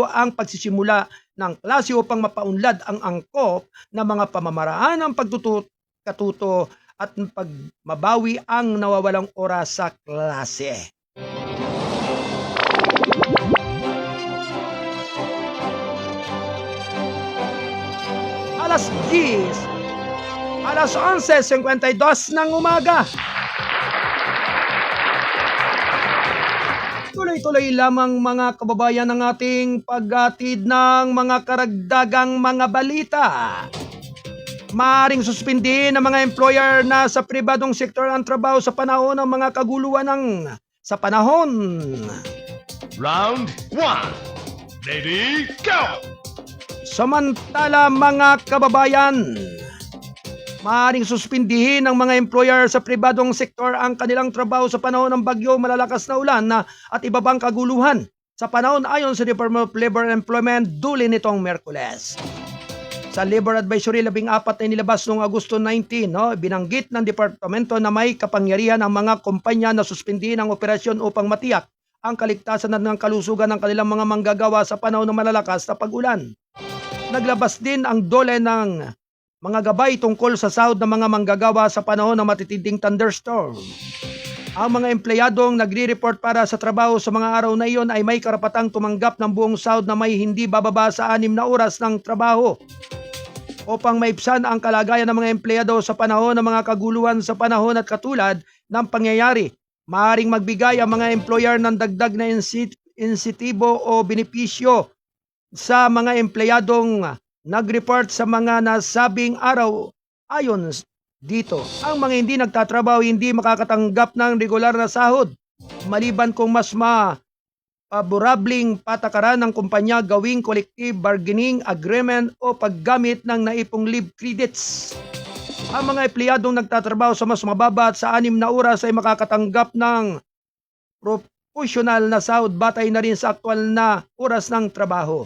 ang pagsisimula ng klase upang mapaunlad ang angkop na mga pamamaraan ng pagkatuto at mabawi ang nawawalang oras sa klase. Alas 11:52 ng umaga. Tuloy-tuloy lamang mga kababayan ng ating paghatid ng mga karagdagang mga balita. Maaring suspindihin ng mga employer na sa pribadong sektor ang trabaho sa panahon ng mga kaguluhan sa panahon. Round 1. Lady, go! Samantala mga kababayan, maaaring suspindihin ng mga employer sa pribadong sektor ang kanilang trabaho sa panahon ng bagyo, malalakas na ulan at iba pang kaguluhan sa panahon ayon sa Department of Labor and Employment duli nitong Miyerkules. Sa Labor Advisory 14 na nilabas noong Agosto 19, binanggit ng departamento na may kapangyarihan ang mga kumpanya na suspindihin ang operasyon upang matiyak ang kaligtasan at ng kalusugan ng kanilang mga manggagawa sa panahon ng malalakas na pag-ulan. Naglabas din ang DOLE ng mga gabay tungkol sa sahod ng mga manggagawa sa panahon ng matitinding thunderstorm. Ang mga empleyadong nagre-report para sa trabaho sa mga araw na iyon ay may karapatang tumanggap ng buong sahod na may hindi bababa sa 6 na oras ng trabaho. Upang maibsan ang kalagayan ng mga empleyado sa panahon ng mga kaguluhan sa panahon at katulad ng pangyayari, maaaring magbigay ang mga employer ng dagdag na insentibo o benepisyo sa mga empleyadong nag-report sa mga nasabing araw. Ayon dito, ang mga hindi nagtatrabaho hindi makakatanggap ng regular na sahod maliban kung mas paborableng patakaran ng kumpanya gawing collective bargaining agreement o paggamit ng naipong leave credits. Ang mga empleyadong nagtatrabaho sa mas mababa at sa 6 na oras ay makakatanggap ng proportional na sahod batay na rin sa aktual na oras ng trabaho.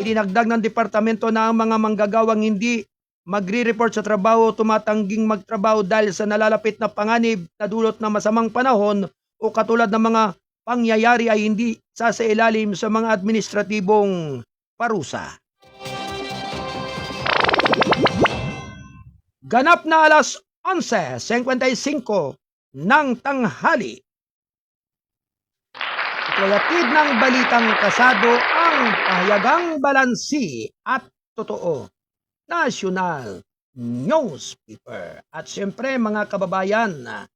Idinagdag ng departamento na ang mga manggagawang hindi magre-report sa trabaho tumatangging magtrabaho dahil sa nalalapit na panganib na dulot ng masamang panahon o katulad ng mga pangyayari ay hindi sasailalim sa mga administratibong parusa. Ganap na alas 11:55 ng tanghali. Ito'y ng balitang kasado ang pahayagang balansi at totoo. National Newspaper. At siyempre mga kababayan,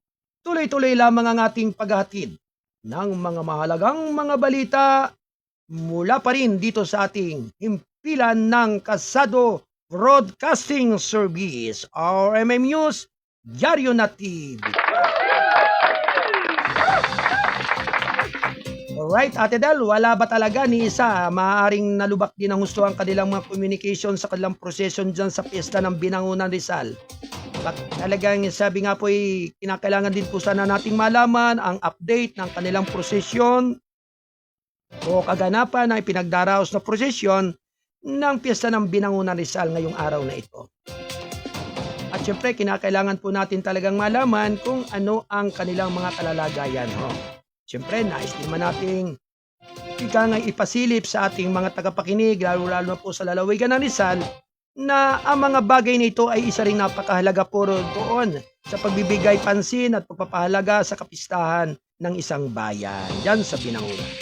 tuloy-tuloy lamang ang ating paghahatid ng mga mahalagang mga balita mula pa rin dito sa ating himpilan ng Kasado Broadcasting Service or MMNews Diaryo Native. Alright, Ate Del, wala ba talaga ni isa maaaring nalubak din ang husto ang kanilang mga communication sa kanilang prosesyon dyan sa piyesta ng Binangunan Rizal? Talagang sabi nga po kinakailangan din po sana nating malaman ang update ng kanilang prosesyon o kaganapan na ipinagdaraos na prosesyon ng piyesta ng Binangunan Rizal ngayong araw na ito. At syempre, kinakailangan po natin talagang malaman kung ano ang kanilang mga kalalagayan. Siyempre, nais naman nating ipasilip sa ating mga tagapakinig, lalo-lalo na po sa lalawigan ng Rizal, na ang mga bagay na ito ay isa ring napakahalaga po doon sa pagbibigay pansin at pagpapahalaga sa kapistahan ng isang bayan, dyan sa Binangunan.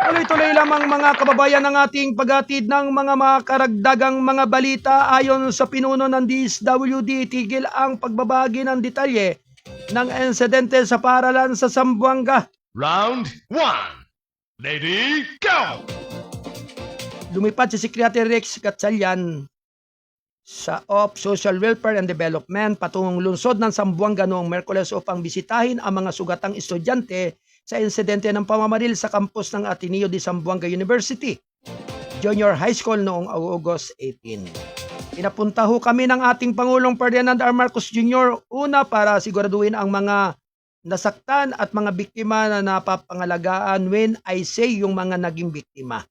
Tuloy-tuloy lamang mga kababayan ng ating paghatid ng mga makaragdagang mga balita ayon sa pinuno ng DSWD, tigil ang pagbabahagi ng detalye ng insidente sa paaralan sa Zamboanga. Round 1. Lady, go! Lumipad si Secretary Rex Gatchalian sa Social Welfare and Development patungong lungsod ng Zamboanga noong Miyerkules upang bisitahin ang mga sugatang estudyante sa insidente ng pamamaril sa kampus ng Ateneo de Zamboanga University Junior High School noong August 18. Pinapunta ho kami ng ating Pangulong Ferdinand R. Marcos Jr. una para siguraduhin ang mga nasaktan at mga biktima na napapangalagaan. When I say yung mga naging biktima,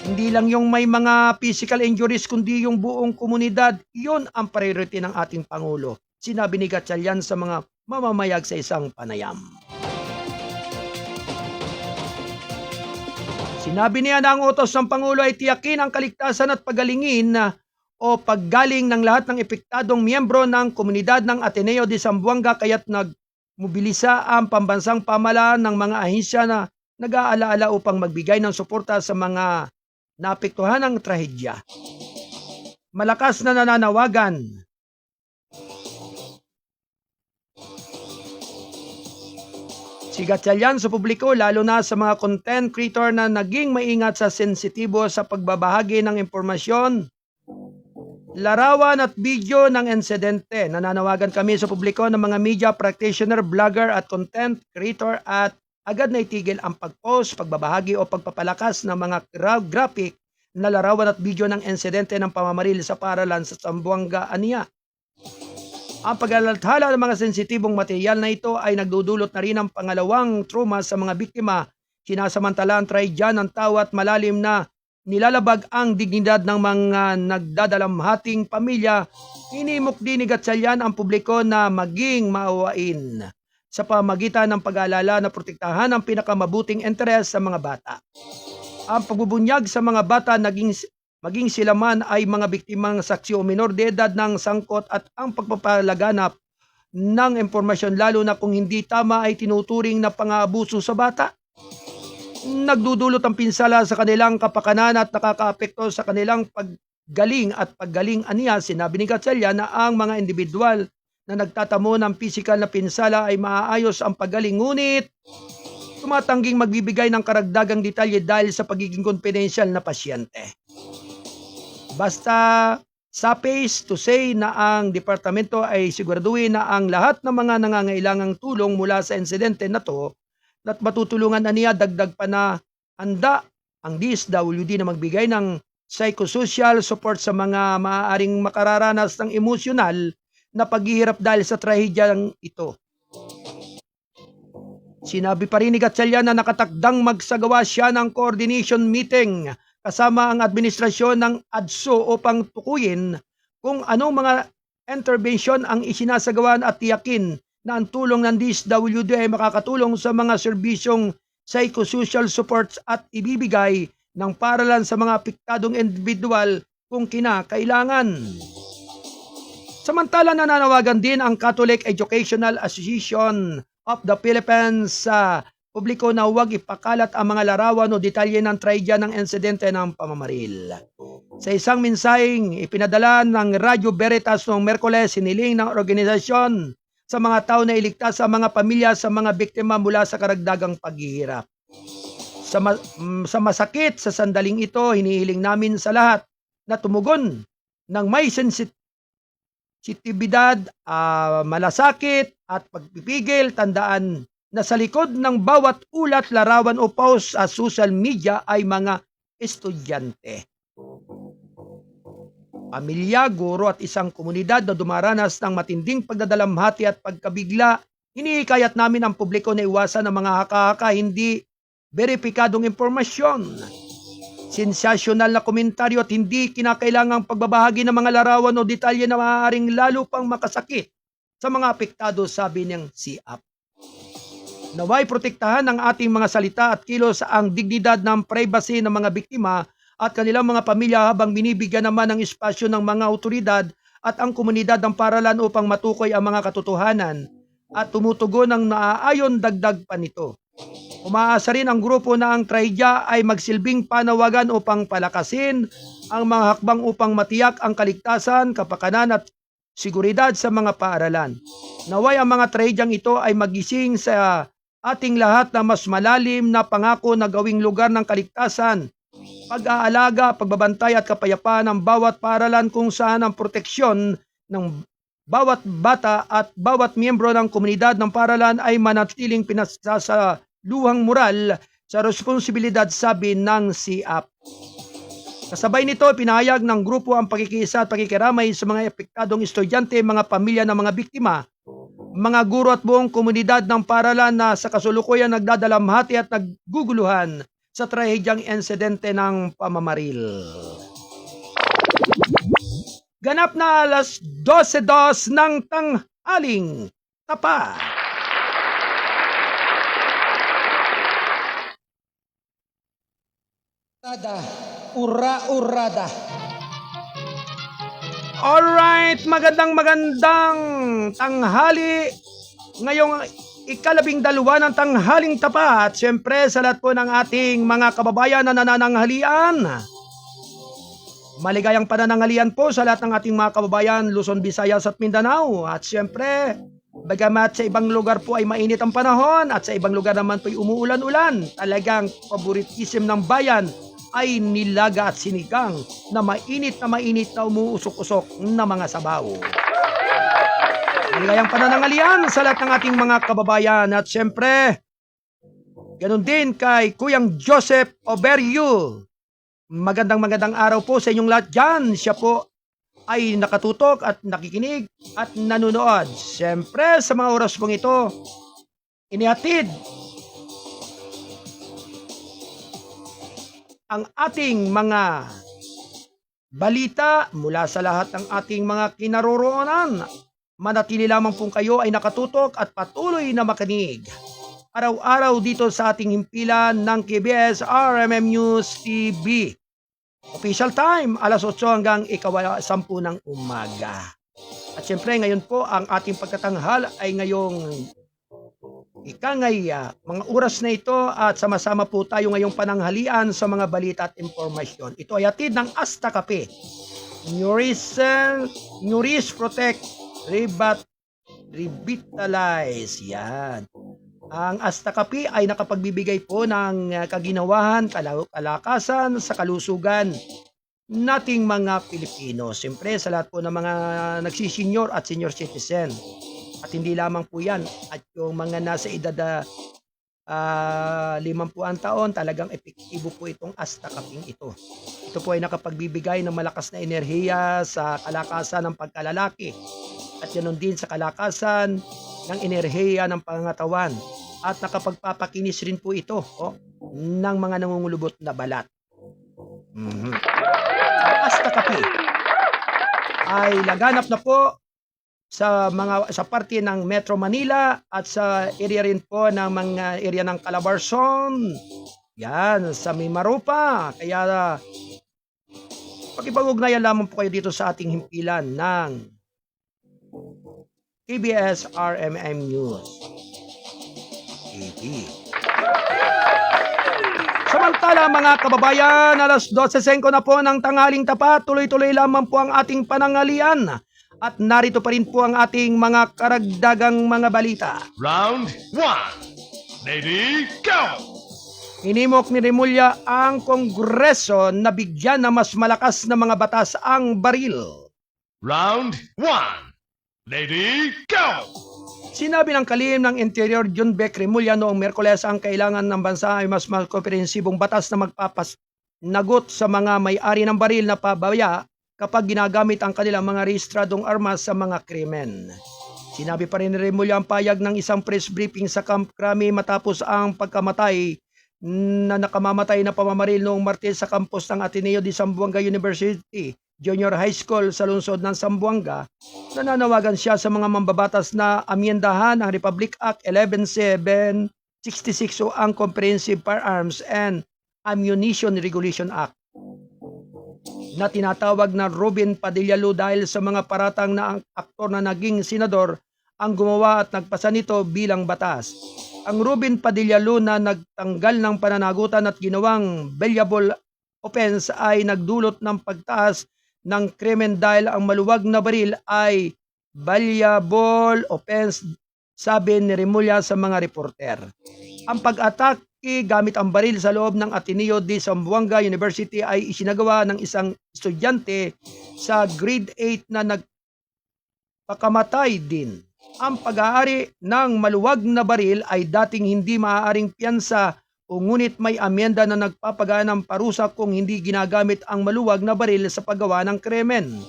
hindi lang yung may mga physical injuries kundi yung buong komunidad, yun ang priority ng ating Pangulo. Sinabi ni Gatchalian sa mga mamamayag sa isang panayam. Sinabi niya na ang utos ng Pangulo ay tiyakin ang kaligtasan at pagalingin o paggaling ng lahat ng epektadong miyembro ng komunidad ng Ateneo de Zamboanga kaya't nagmobilisa ang pambansang pamahalaan ng mga ahensya na nag-aalaala upang magbigay ng suporta sa mga naapektuhan ng trahedya. Malakas na nananawagan si Gatchalian sa publiko lalo na sa mga content creator na naging maingat sa sensitibo sa pagbabahagi ng impormasyon, larawan at video ng insidente. Nananawagan kami sa publiko ng mga media practitioner, vlogger at content creator at agad na itigil ang pag-post, pagbabahagi o pagpapalakas ng mga graphic na larawan at video ng insidente ng pamamaril sa paaralan sa Zamboanga aniya. Ang pag-alathala ng mga sensitibong material na ito ay nagdudulot na rin ng pangalawang trauma sa mga biktima. Sinasamantala ang trahedya ng tawa at malalim na nilalabag ang dignidad ng mga nagdadalamhating pamilya. Hinimok din ni Gatchalian ang publiko na maging maawain sa pamagitan ng pag-aalala na protektahan ang pinakamabuting interes sa mga bata. Ang pagbubunyag sa mga bata maging sila man ay mga biktimang saksi o minor de edad ng sangkot at ang pagpapalaganap ng impormasyon lalo na kung hindi tama ay tinuturing na pang-aabuso sa bata. Nagdudulot ang pinsala sa kanilang kapakanan at nakakaapekto sa kanilang paggaling aniya. Sinabi ni Gatchalian na ang mga individual na nagtatamo ng pisikal na pinsala ay maaayos ang paggaling, ngunit tumatangging magbibigay ng karagdagang detalye dahil sa pagiging confidential na pasyente. Basta sapace to say na ang departamento ay siguraduhin na ang lahat ng mga nangangailangang tulong mula sa insidente na to at matutulungan na niya dagdag pa na handa ang DSWD na magbigay ng psychosocial support sa mga maaaring makararanas ng emosyonal na paghihirap dahil sa trahedyang ito. Sinabi pa rin ni Gatchalian na nakatakdang magsagawa siya ng coordination meeting kasama ang administrasyon ng ADSO upang tukuyin kung anong mga intervention ang isinasagawa at tiyakin na ang tulong ng DSWD ay makakatulong sa mga serbisyong psychosocial supports at ibibigay ng paralan sa mga apektadong individual kung kinakailangan. Samantala nananawagan din ang Catholic Educational Association of the Philippines sa publiko na huwag ipakalat ang mga larawan o detalye ng traedya ng insidente ng pamamaril. Sa isang mensaheng ipinadala ng Radyo Veritas noong Merkules, hiniling ng organisasyon sa mga tao na iligtas sa mga pamilya sa mga biktima mula sa karagdagang paghihirap. Sa masakit sa sandaling ito, hinihiling namin sa lahat na tumugon ng may sensitibidad, malasakit at pagpipigil. Tandaan na sa likod ng bawat ulat, larawan o post sa social media ay mga estudyante, pamilya, guro at isang komunidad na dumaranas ng matinding pagdadalamhati at pagkabigla. Hinihikayat namin ang publiko na iwasan ang mga haka-haka, hindi beripikadong impormasyon, sensasyonal na komentaryo at hindi kinakailangang pagbabahagi ng mga larawan o detalye na maaaring lalo pang makasakit sa mga apektado, sabi ng CIAP. Naway protektahan ng ating mga salita at kilos ang dignidad ng privacy ng mga biktima at kanilang mga pamilya habang binibigyan naman ng espasyo ng mga otoridad at ang komunidad ng paralan upang matukoy ang mga katotohanan at tumutugon ng naaayon dagdag pa nito. Umaasa rin ang grupo na ang traedya ay magsilbing panawagan upang palakasin ang mga hakbang upang matiyak ang kaligtasan, kapakanan at seguridad sa mga paaralan. Naway ang mga traedyang ito ay magising sa ating lahat na mas malalim na pangako na gawing lugar ng kaligtasan, pag-aalaga, pagbabantay at kapayapaan ng bawat paaralan kung saan ang proteksyon ng bawat bata at bawat miyembro ng komunidad ng paaralan ay manatiling pinasasaluhang moral sa responsibilidad, sabi ng CIAP. Kasabay nito, pinahayag ng grupo ang pagkikiisa at pakikiramay sa mga apektadong estudyante, mga pamilya ng mga biktima, mga guro at buong komunidad ng paaralan na sa kasulukuyan nagdadalamhati at nagguguluhan sa trahedyang insidente ng pamamaril. Ganap na alas 12:02 ng tanghaling tapat. Ura-urada. Alright, magandang tanghali. Ngayong ika-12 ng tanghaling tapat, siyempre sa lahat po ng ating mga kababayan na nanananghalian. Maligayang panananghalian po sa lahat ng ating mga kababayan Luzon, Visayas at Mindanao. At siyempre, bagamat sa ibang lugar po ay mainit ang panahon at sa ibang lugar naman po ay umuulan-ulan, talagang favoritism ng bayan ay nilaga at sinigang na mainit na umuusok-usok na mga sabaw. Maligayang panananghalian sa lahat ng ating mga kababayan at siyempre, ganun din kay Kuyang Joseph Oberio. Magandang araw po sa inyong lahat dyan. Siya po ay nakatutok at nakikinig at nanonood. Siyempre, sa mga oras pong ito, inihatid ang ating mga balita mula sa lahat ng ating mga kinaroroonan. Manatili lamang pong kayo ay nakatutok at patuloy na makinig araw-araw dito sa ating himpilan ng KBS RMM News TV. Official time, alas 8 hanggang 10 ng umaga. At syempre ngayon po ang ating pagkatanghal ay ngayong mga oras na ito at sama-sama po tayo ngayong pananghalian sa mga balita at impormasyon. Ito ay hatid ng Asta Cafe. Nourish, Protect, Revitalize. Yan. Ang Asta Kapi ay nakapagbibigay po ng kaginawahan, kalakasan sa kalusugan nating mga Pilipino. Siyempre sa lahat po ng mga nagsisenyor at senior citizen. At hindi lamang po yan. At yung mga nasa edad 50 taon, talagang epektibo po itong Asta Kaping ito. Ito po ay nakapagbibigay ng malakas na enerhiya sa kalakasan ng pagkalalaki. At yun din sa kalakasan ng enerhiya ng pangangatawan. At nakapagpapakinis rin po ito ng mga nangungulubot na balat. Ang Asta Kapi ay laganap na po sa parte ng Metro Manila at sa area rin po ng mga area ng Calabarzon. Yan, sa Mimaropa. Kaya pakipag-ugnayan lamang po kayo dito sa ating himpilan ng TBS RMM News TV. Samantala mga kababayan, alas 12:05 na po ng tanghaling tapat, tuloy-tuloy lamang po ang ating pananghalian. At narito pa rin po ang ating mga karagdagang mga balita. Round 1. Ready, go! Hinimok ni Remulla ang Kongreso na bigyan na mas malakas na mga batas ang baril. Round 1. Ready, go! Sinabi ng kalihim ng Interior John Beck Remulla noong Miyerkules ang kailangan ng bansa ay mas komprehensibong batas na magpapasnagot sa mga may-ari ng baril na pabaya kapag ginagamit ang kanilang mga rehistradong armas sa mga krimen. Sinabi pa rin ni Remulla ang payag ng isang press briefing sa Camp Crame matapos ang pagkamatay na nakamamatay na pamamaril noong Martes sa campus ng Ateneo de Zamboanga University Junior High School sa lungsod ng Zamboanga. Nananawagan siya sa mga mambabatas na amyendahan ang Republic Act 11766 o ang Comprehensive Firearms and Ammunition Regulation Act na tinatawag na Ruben Padilla Law dahil sa mga paratang na ang aktor na naging senador ang gumawa at nagpasa nito bilang batas. Ang Ruben Padilla Law na nagtanggal ng pananagutan at ginawang bailable offense ay nagdulot ng pagtaas ng krimen dahil ang maluwag na baril ay bailable offense, sabi ni Remulla sa mga reporter. Ang pag-atake gamit ang baril sa loob ng Ateneo de Zamboanga University ay isinagawa ng isang estudyante sa grade 8 na nagpakamatay din. Ang pag-aari ng maluwag na baril ay dating hindi maaaring piyansa o ngunit may amyenda na nagpapagaan ng parusa kung hindi ginagamit ang maluwag na baril sa paggawa ng krimen.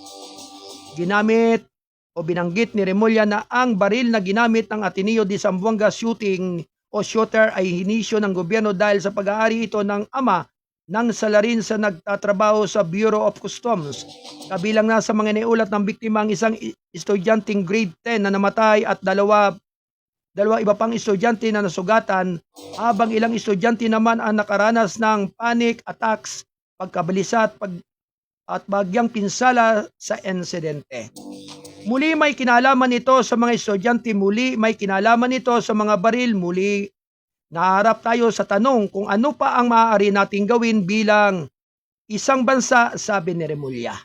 Ginamit o binanggit ni Remulla na ang baril na ginamit ng Ateneo de Zamboanga shooter ay hinisyo ng gobyerno dahil sa pag-aari ito ng ama ng salarin sa nagtatrabaho sa Bureau of Customs. Kabilang na sa mga niulat ng biktima ang isang estudyanteng grade 10 na namatay at dalawa iba pang estudyante na nasugatan, habang ilang estudyante naman ang nakaranas ng panic attacks, pagkabalisa at bagyang pinsala sa insidente. Muli may kinalaman ito sa mga estudyante, muli may kinalaman ito sa mga baril, muli naharap tayo sa tanong kung ano pa ang maaari nating gawin bilang isang bansa, sabi ni Remulla.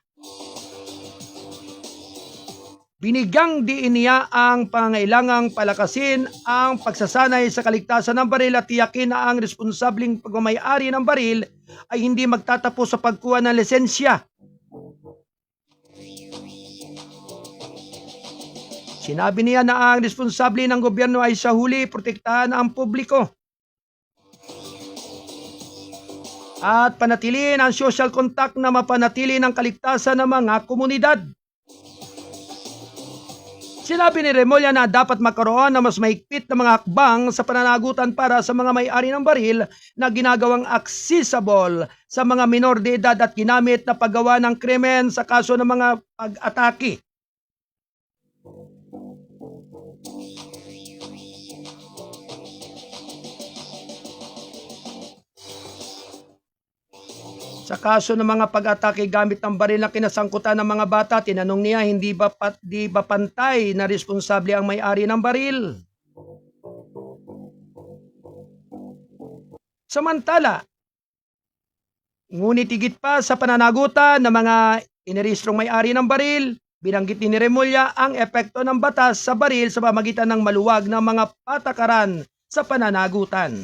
Binigyang diin niya ang pangailangang palakasin ang pagsasanay sa kaligtasan ng baril at tiyakin na ang responsableng pagmamayari ng baril ay hindi magtatapos sa pagkuha ng lisensya. Sinabi niya na ang responsable ng gobyerno ay sa huli protektahan ang publiko at panatiliin ang social contact na mapanatili ng kaligtasan ng mga komunidad. Sinabi ni Remulla na dapat magkaroon ng mas mahigpit na mga hakbang sa pananagutan para sa mga may-ari ng baril na ginagawang accessible sa mga minor de edad at ginamit na paggawa ng krimen sa kaso ng mga pag-atake. Sa kaso ng mga pag-atake gamit ng baril na kinasangkutan ng mga bata, tinanong niya hindi ba pantay na responsable ang may-ari ng baril? Samantala, ngunit higit pa sa pananagutan ng mga inirehistrong may-ari ng baril, binanggit ni Remulla ang epekto ng batas sa baril sa pamamagitan ng maluwag na mga patakaran sa pananagutan.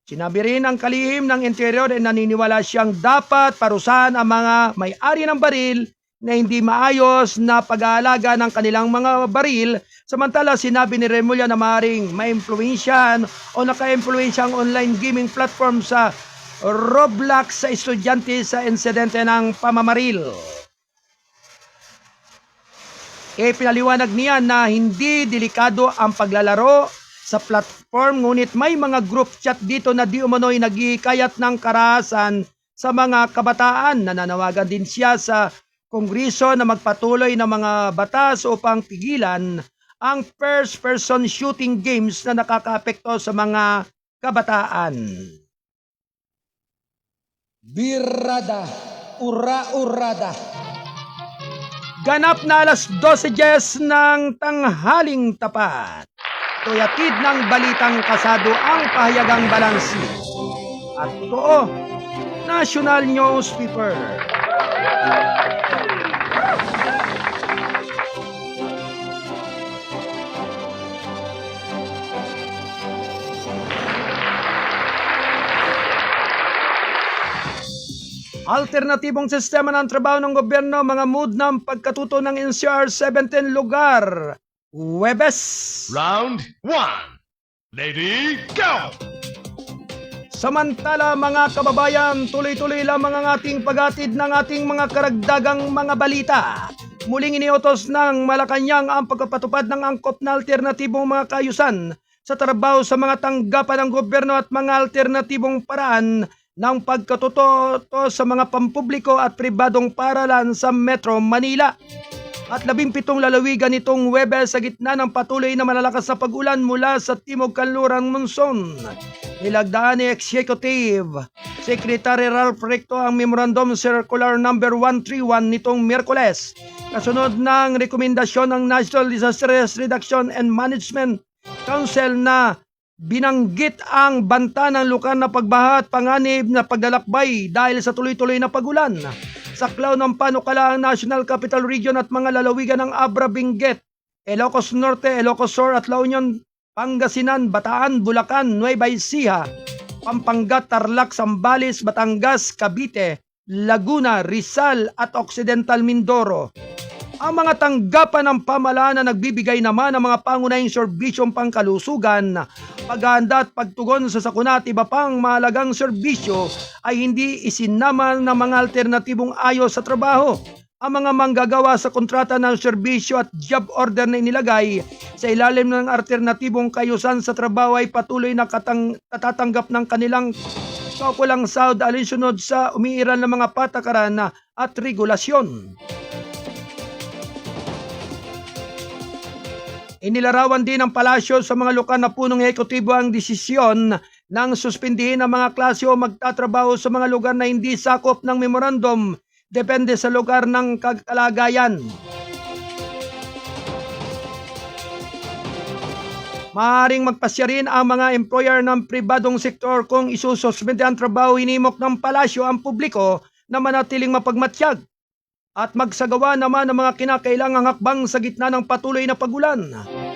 Sinabi rin ng kalihim ng interior ay naniniwala siyang dapat parusahan ang mga may-ari ng baril na hindi maayos na pag-aalaga ng kanilang mga baril. Samantala, sinabi ni Remulla na maaaring maimpluwensyahan o naka-impluwensya ang online gaming platform sa Roblox sa estudyante sa insidente ng pamamaril. Pinaliwanag niya na hindi delikado ang paglalaro sa platform, ngunit may mga group chat dito na di umano'y nagkikayat ng karahasan sa mga kabataan. Nananawagan din siya sa Kongreso na magpatuloy ng mga batas upang pigilan ang first-person shooting games na nakakaapekto sa mga kabataan. Birrada, ura-urada. Ganap na alas 12:10 ng tanghaling tapat. Ito'y atid ng balitang kasado ang pahayagang balansi. At totoo, National Newspaper. Alternatibong sistema ng trabaho ng gobyerno, mga mood ng pagkatuto ng NCR 17 lugar. Huwebes. Round 1. Lady, go! Samantala mga kababayan, tuloy-tuloy lamang ang ating paghatid ng ating mga karagdagang mga balita. Muling iniutos ng Malacanang ang pagpapatupad ng angkop na alternatibong mga kaayusan sa trabaho sa mga tanggapan ng gobyerno at mga alternatibong paraan ng pagkatuto sa mga pampubliko at pribadong paaralan sa Metro Manila. At 17 lalawigan nitong Huwebes sa gitna ng patuloy na malalakas na pag-ulan mula sa Timog Kanlurang Monson. Nilagdaan ni Executive Secretary Ralph Recto ang Memorandum Circular No. 131 nitong Miyerkules. Kasunod ng rekomendasyon ng National Disaster Risk Reduction and Management Council na binanggit ang banta ng lokal na pagbaha at panganib na paglalakbay dahil sa tuloy-tuloy na pag-ulan. Saklaw ng panukala ang National Capital Region at mga lalawigan ng Abra, Benguet, Ilocos Norte, Ilocos Sur at La Union, Pangasinan, Bataan, Bulacan, Nueva Ecija, Pampanga, Tarlac, Zambales, Batangas, Cavite, Laguna, Rizal at Occidental Mindoro. Ang mga tanggapan ng pamahalaan na nagbibigay naman ng mga pangunahing serbisyong pangkalusugan, paghahanda at pagtugon sa sakuna at iba pang mahalagang serbisyo ay hindi isinama ng mga alternatibong ayos sa trabaho. Ang mga manggagawa sa kontrata ng serbisyo at job order na inilagay sa ilalim ng alternatibong kayusan sa trabaho ay patuloy na katatanggap ng kanilang kaukulang sahod alinsunod sa umiiral ng mga patakaran at regulasyon. Inilarawan din ng palasyo sa mga lokal na punong ehekutibo ang desisyon ng suspindihin ang mga klase o magtatrabaho sa mga lugar na hindi sakop ng memorandum, depende sa lugar ng kalagayan. Maaaring magpasya rin ang mga employer ng pribadong sektor kung isususpende ang trabaho. Hinimok ng palasyo ang publiko na manatiling mapagmatsyag at magsagawa naman ng mga kinakailangang hakbang sa gitna ng patuloy na pagulan.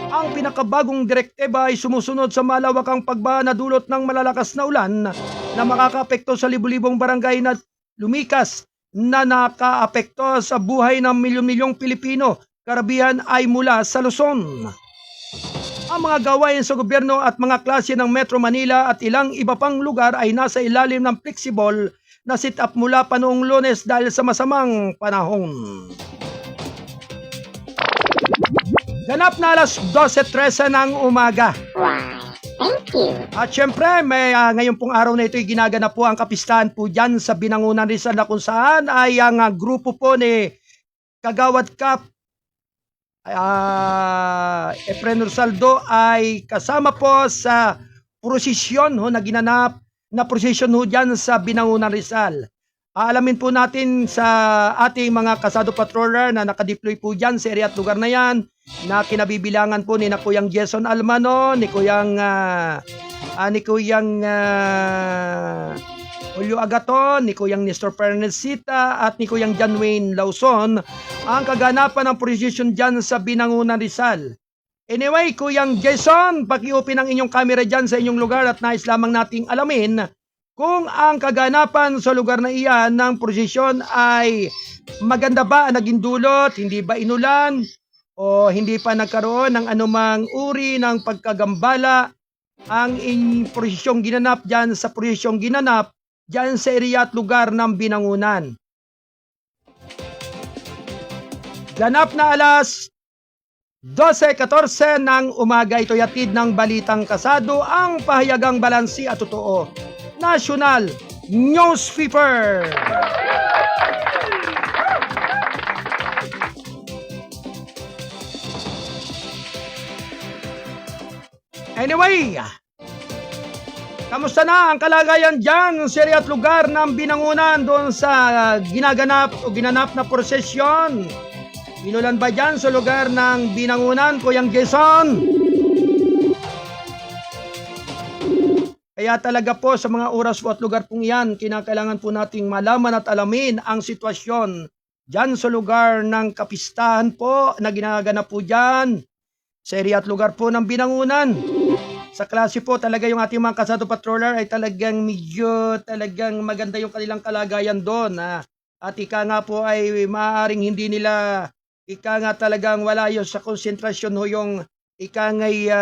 Ang pinakabagong direktiba ay sumusunod sa malawakang pagbaha na dulot ng malalakas na ulan na makakaapekto sa libu-libong barangay na lumikas na nakaapekto sa buhay ng milyon-milyong Pilipino. Karabihan ay mula sa Luzon. Ang mga gawain sa gobyerno at mga klase ng Metro Manila at ilang iba pang lugar ay nasa ilalim ng flexible na sit-up mula pa noong Lunes dahil sa masamang panahon. Ganap na alas 12:13 ng umaga. Why, thank you. At syempre, ngayon pong araw na ito ay ginaganap po ang kapistahan po dyan sa Binangonan Rizal na kung saan ay ang grupo po ni Kagawad Cap Efren Rosaldo ay kasama po sa prosesyon na ginanap na prosesyon dyan sa Binangonan Rizal. Aalamin po natin sa ating mga kasado patroller na nakadeploy po dyan sa area at lugar na yan na kinabibilangan po ni na Kuyang Jason Almano, ni Kuyang Julio Agaton, ni Kuyang Nestor Pernesita at ni Kuyang John Wayne Lawson ang kaganapan ng posisyon dyan sa Binangunan Rizal. Anyway, Kuyang Jason, pakiupin ang inyong camera dyan sa inyong lugar at nais lamang nating alamin kung ang kaganapan sa lugar na iyan ng posisyon ay maganda ba ang naging dulot, hindi ba inulan, o hindi pa nagkaroon ng anumang uri ng pagkagambala ang posisyong ginanap dyan sa posisyong ginanap dyan sa area at lugar ng Binangunan. Ganap na alas 12:14 ng umaga, ito'y hatid ng Balitang Kasado, ang pahayagang balansi at totoo. National Newspaper. Anyway, kamusta na ang kalagayan dyan sa area at lugar ng Binangunan doon sa ginanap na prosesyon? Inulan ba dyan sa lugar ng Binangunan, Kuyang Jason? Kaya talaga po sa mga oras po at lugar pong yan, kinakailangan po nating malaman at alamin ang sitwasyon dyan sa lugar ng kapistahan po na ginaganap po dyan sa area at lugar po ng Binangunan. Sa klase po talaga yung ating mga kasado patroller ay talagang medyo talagang maganda yung kanilang kalagayan doon. At ika nga po ay maaaring hindi nila, ika nga talagang wala yun sa konsentrasyon ho yung ika nga'y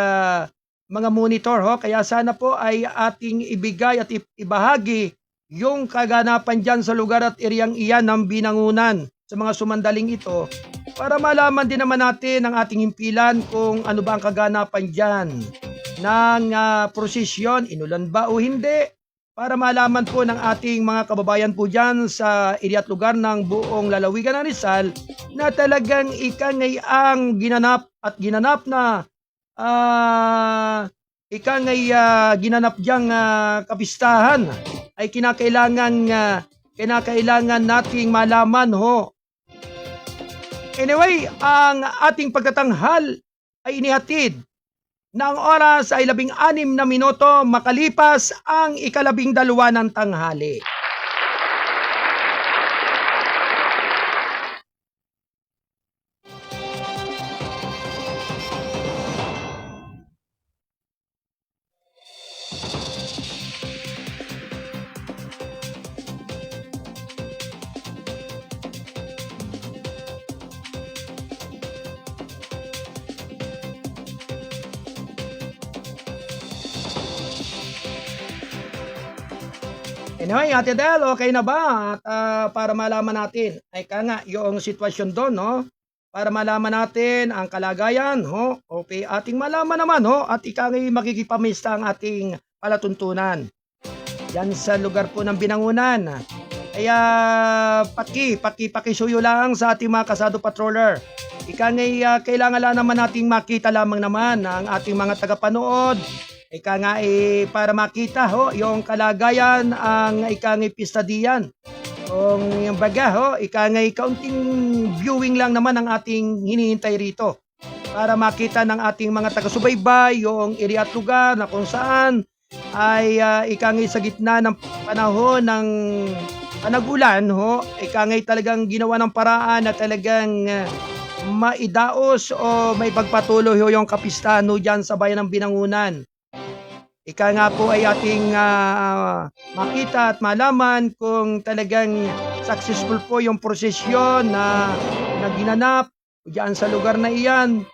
mga monitor ho. Kaya sana po ay ating ibigay at ibahagi yung kaganapan dyan sa lugar at ereyang iyan ng Binangunan sa mga sumandaling ito para malaman din naman natin ang ating himpilan kung ano ba ang kaganapan dyan ng prosesyon, inulan ba o hindi, para malaman po ng ating mga kababayan po dyan sa area at lugar ng buong lalawigan ng Rizal na talagang ikangay ang ginanap na ikangay ginanap diyang kapistahan ay kinakailangan nating malaman ho. Anyway, ang ating pagtatanghal ay inihatid ng oras ay 16 na minuto makalipas ang 12 ng tanghali. Anyway, Ate Del, okay na ba? At para malaman natin, ay ka nga yung sitwasyon doon, no? Para malaman natin ang kalagayan, ho? Okay, ating malaman naman, ho? At ikangay makikipamista ang ating palatuntunan. Yan sa lugar po ng Binangunan. Kaya pakisuyo lang sa ating mga kasado patroller. Ikangay kailangan lang naman nating makita lamang naman ang ating mga tagapanood. Ika nga para makita ho yung kalagayan ang ika nga pista diyan. Kung yung baga ho, ika nga kaunting viewing lang naman ang ating hinihintay rito. Para makita ng ating mga taga-subaybay yung area at lugar na kung saan ay ika nga sa gitna ng panahon ng panagulan ho, ika nga talagang ginawa ng paraan na talagang maidaos o may pagpatuloy ho yung kapistahan ho dyan sa bayan ng Binangunan. Ika nga po ay ating makita at malaman kung talagang successful po yung prosesyon na ginanap diyan sa lugar na iyan.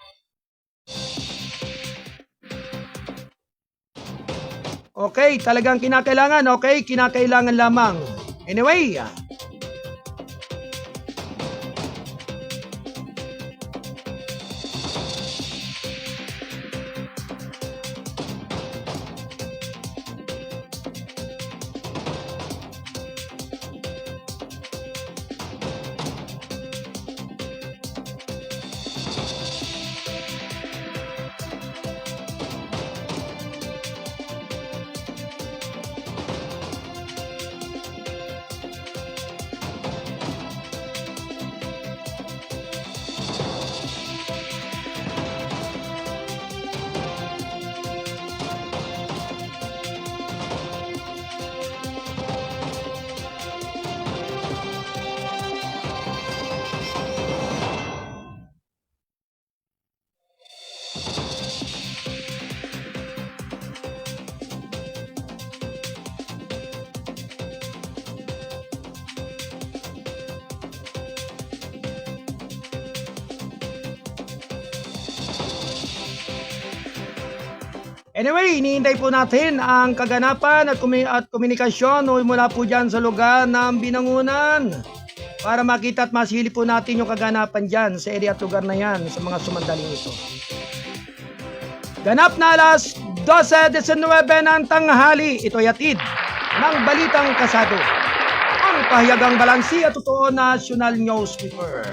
Okay, talagang kinakailangan, okay? Kinakailangan lamang. Anyway, Anyway, iniintay po natin ang kaganapan at komunikasyon mula po dyan sa lugar ng Binangunan para makita at masili po natin yung kaganapan dyan sa area at lugar na yan sa mga sumandaling ito. Ganap na alas 12:19 ng tanghali, ito'y hatid ng Balitang Kasado, ang pahayagang balansi at totoo national newspaper.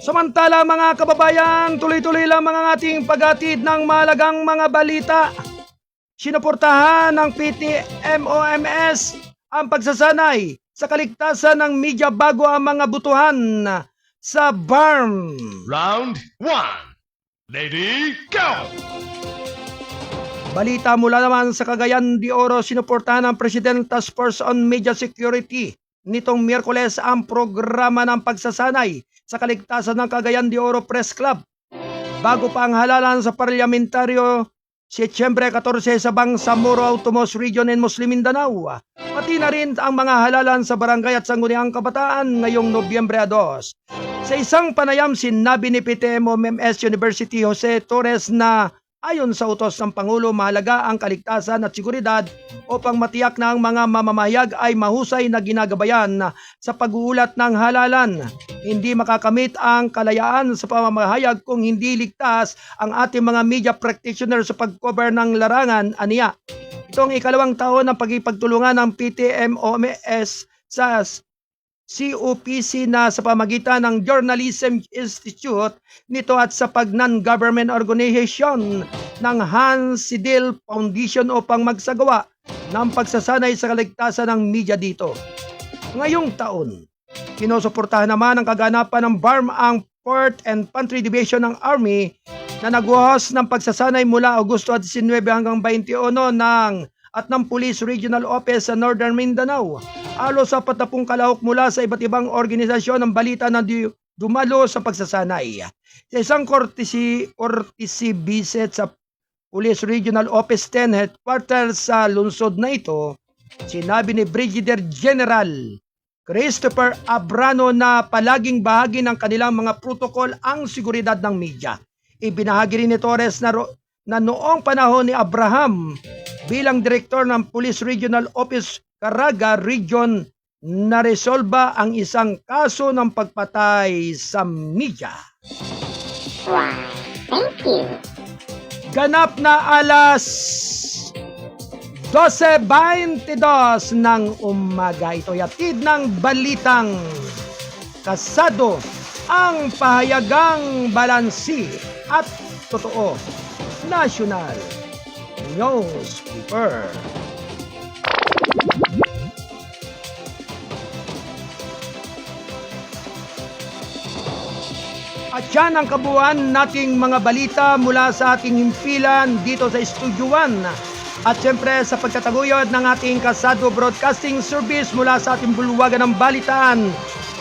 Samantala mga kababayan, tuloy-tuloy lang mga ating paghatid ng mahalagang mga balita. Sinuportahan ng PTMOMS ang pagsasanay sa kaligtasan ng media bago ang mga butuhan sa BARM. Round 1. Lady, go! Balita mula naman sa Cagayan de Oro, sinuportahan ng President Task Force on Media Security nitong Miyerkules ang programa ng pagsasanay sa kaligtasan ng Cagayan de Oro Press Club. Bago pa ang halalan sa parlamentaryo Setyembre 14 sa Bangsamoro Automos Region in Muslim Mindanao. Pati na rin ang mga halalan sa barangay at sangguniang kabataan ngayong Nobyembre 2. Sa isang panayam, sinabi ni PTMOMS University Jose Torres na ayon sa utos ng Pangulo, mahalaga ang kaligtasan at seguridad upang matiyak na ang mga mamamahayag ay mahusay na ginagabayan sa pag-uulat ng halalan. Hindi makakamit ang kalayaan sa pamamahayag kung hindi ligtas ang ating mga media practitioners sa pag-cover ng larangan, aniya. Ito ang ikalawang taon ng pagipagtulungan ng PTMOMS sa COPC na sa pamagitan ng Journalism Institute nito at sa non-government organization ng Hans Sidil Foundation upang magsagawa ng pagsasanay sa kaligtasan ng media dito. Ngayong taon, sinusuportahan naman ang kaganapan ng BARM ang Port and Pantry Division ng Army na nagbuhos ng pagsasanay mula Agosto 19 hanggang 21 ng Police Regional Office sa Northern Mindanao. Halos 40 kalahok mula sa iba't ibang organisasyon ng balita na dumalo sa pagsasanay. Sa isang courtesy visit sa Police Regional Office 10 headquarters sa lungsod na ito, sinabi ni Brigadier General Christopher Abrano na palaging bahagi ng kanilang mga protocol ang seguridad ng media. Ibinahagi rin ni Torres na noong panahon ni Abraham bilang direktor ng Police Regional Office Caraga Region na resolba ang isang kaso ng pagpatay sa media. Wow, thank you. Ganap na alas 12:22 ng umaga. Ito'y hatid ng Balitang Kasado, ang pahayagang balansi at totoo national newspaper. At yan ang kabuuan nating mga balita mula sa ating himpilan dito sa Studio 1. At syempre sa pagtataguyod ng ating Kasado Broadcasting Service mula sa ating bulwagan ng balitaan,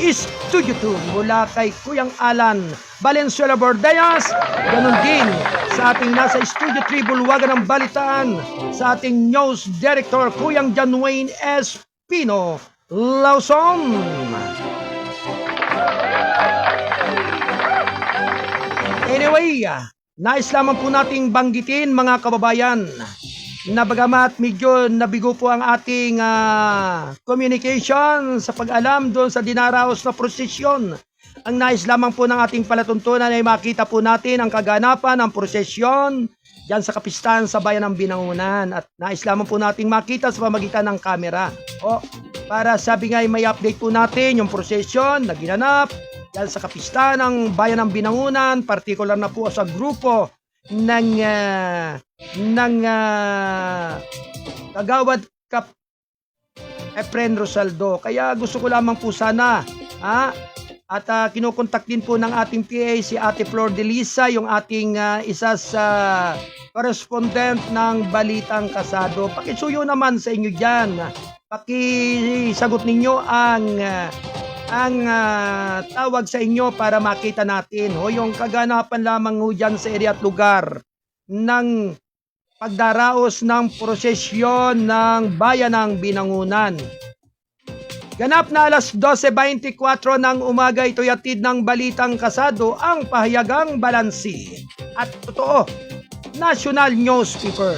Studio 2 mula kay Kuyang Alan Valenzuela Bordeas. Ganon din sa ating nasa Studio 3 bulwagan ng balitaan sa ating News Director Kuyang John Wayne S. Pino Lawson. Anyway, nais lamang po nating banggitin mga kababayan na bagamat medyo nabigo po ang ating communication sa pag-alam doon sa dinaraos na prosesyon. Ang nais lamang po ng ating palatuntunan ay makita po natin ang kaganapan ng prosesyon dyan sa kapistahan sa bayan ng Binangunan. At nais lamang po nating makita sa pamagitan ng kamera. Para sabi nga ay may update po natin yung prosesyon na ginanap dahil sa kapistahan ng bayan ng Binangunan, partikular na po sa grupo ng Kagawad Kap Efren Rosaldo. Kaya gusto ko lamang po sana at kinukontak din po ng ating PA si Ate Flor de Lisa, yung ating isa sa correspondent ng Balitang Kasado. Pakisuyo naman sa inyo dyan. Pakisagot ninyo ang tawag sa inyo para makita natin yung kaganapan lamang dyan sa area at lugar ng pagdaraos ng prosesyon ng bayan ng Binangunan. Ganap na alas 12:24 ng umaga, ito'y atid ng Balitang Kasado, ang pahayagang balansi. At totoo, National Newspaper.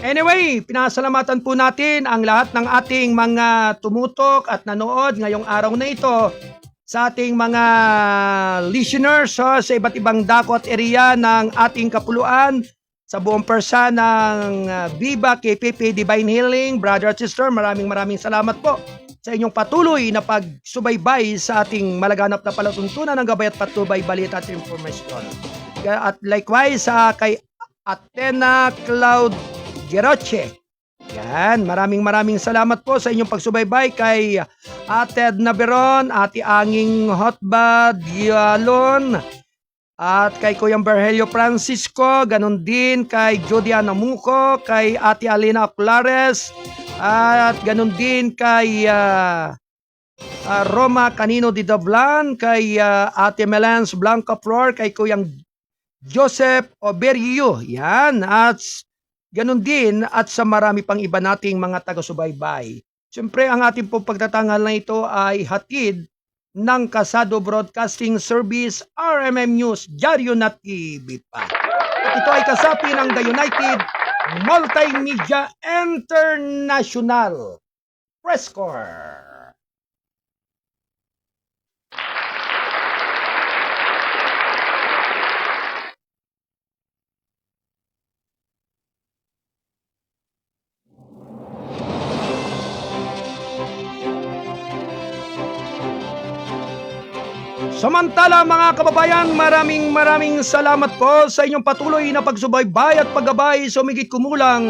Anyway, pinasalamatan po natin ang lahat ng ating mga tumutok at nanood ngayong araw na ito sa ating mga listeners sa iba't ibang dako at area ng ating kapuluan, sa buong persa ng Viva KPP Divine Healing. Brother at sister, maraming salamat po sa inyong patuloy na pagsubaybay sa ating malaganap na palatuntunan ng gabay at patubay, balita at informasyon. At likewise kay Athena Cloud Geroche. Yan, maraming salamat po sa inyong pagsubaybay kay Ate Naberon, Ate Anging Hotbad Yalon, at kay Kuyang Berhelio Francisco, ganun din kay Judy Anamuco, kay Ate Alina Oclares, at ganun din kay Roma Canino de Doblan, kay Ate Melans Blanca Flor, kay Kuyang Joseph Oberio. Yan, at ganun din at sa marami pang iba nating mga taga-subaybay. Siyempre, ang ating pong pagtatanghal na ito ay hatid ng Kasado Broadcasting Service, RMM News, Diaryo na TV pa. At ito ay kasapi ng The United Multimedia International Press Corps. Samantala mga kababayan, maraming salamat po sa inyong patuloy na pagsubaybay at paggabay sa umigit kumulang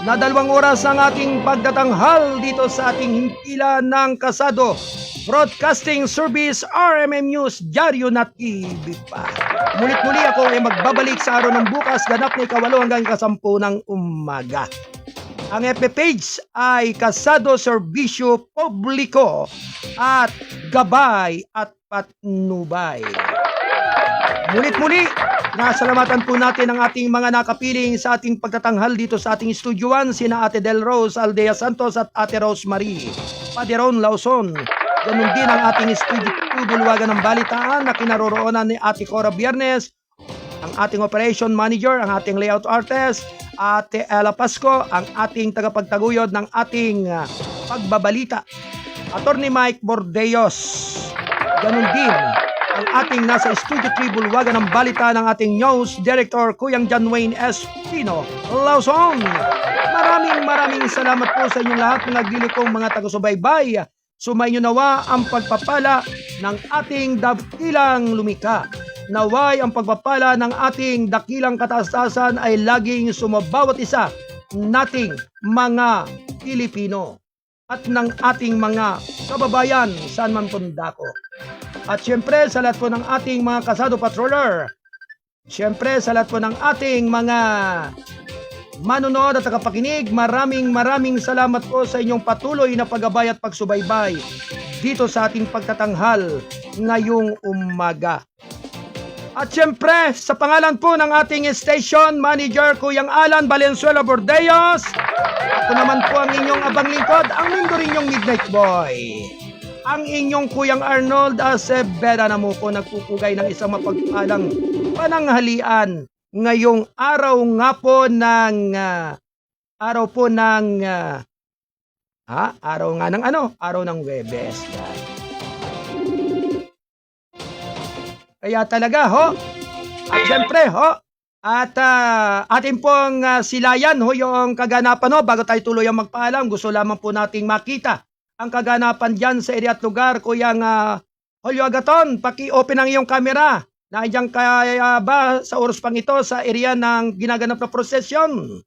na 2 oras ng ating pagtatanghal dito sa ating himpilan ng Kasado Broadcasting Service, RMM News, Diaryo na TV pa. Mulit-muli ako ay magbabalik sa araw ng bukas, ganap na 8 hanggang 10 ng umaga. Ang FB page ay Kasado Serbisyo Publiko at Gabay at Patnubay. Mulit-muli, nasalamatan po natin ang ating mga nakapiling sa ating pagtatanghal dito sa ating studyuan, sina Ate Del Rose Aldea Santos at Ate Rosemary Paderon Lauson. Ganun din ang ating studio Bulwagan ng Balitaan na kinaroroonan ni Ate Cora Biernes, ang ating operation manager, ang ating layout artist, Ate Ella Pasco, ang ating tagapagtaguyod ng ating pagbabalita, Attorney Mike Bordeos. Ganun din ang ating nasa Studio 3 Bulwagan ng Balita ng ating news director, Kuyang John Wayne Espino Lawson. Maraming salamat po sa inyong lahat ng naglilikong mga taga-subaybay. Sumainyo nawa ang pagpapala ng ating dakilang lumika. Naway ang pagpapala ng ating dakilang kataastasan ay laging sumabawat isa nating mga Pilipino at ng ating mga kababayan saan man pundako. At syempre sa lahat po ng ating mga Kasado Patroller, syempre sa lahat po ng ating mga manonood at tagapakinig, maraming salamat po sa inyong patuloy na paggabay at pagsubaybay dito sa ating pagtatanghal ngayong umaga. At syempre, sa pangalan po ng ating station manager, Kuyang Alan Valenzuela Bordeos, ako naman po ang inyong abang lingkod, ang lindo rin yung Midnight Boy. Ang inyong Kuyang Arnold Acevera na mo po nagpupugay ng isang mapagpalang pananghalian ngayong araw nga po ng araw ng Webes. Kaya talaga at syempre at atin pong silayan yung kaganapan bago tayo tuluyang magpaalam. Gusto lamang po nating makita ang kaganapan dyan sa area at lugar. Kuyang Julio Agaton, paki-open ang iyong camera. Nandiyan kaya ba sa oras pang ito sa area ng ginaganap na prosesyon?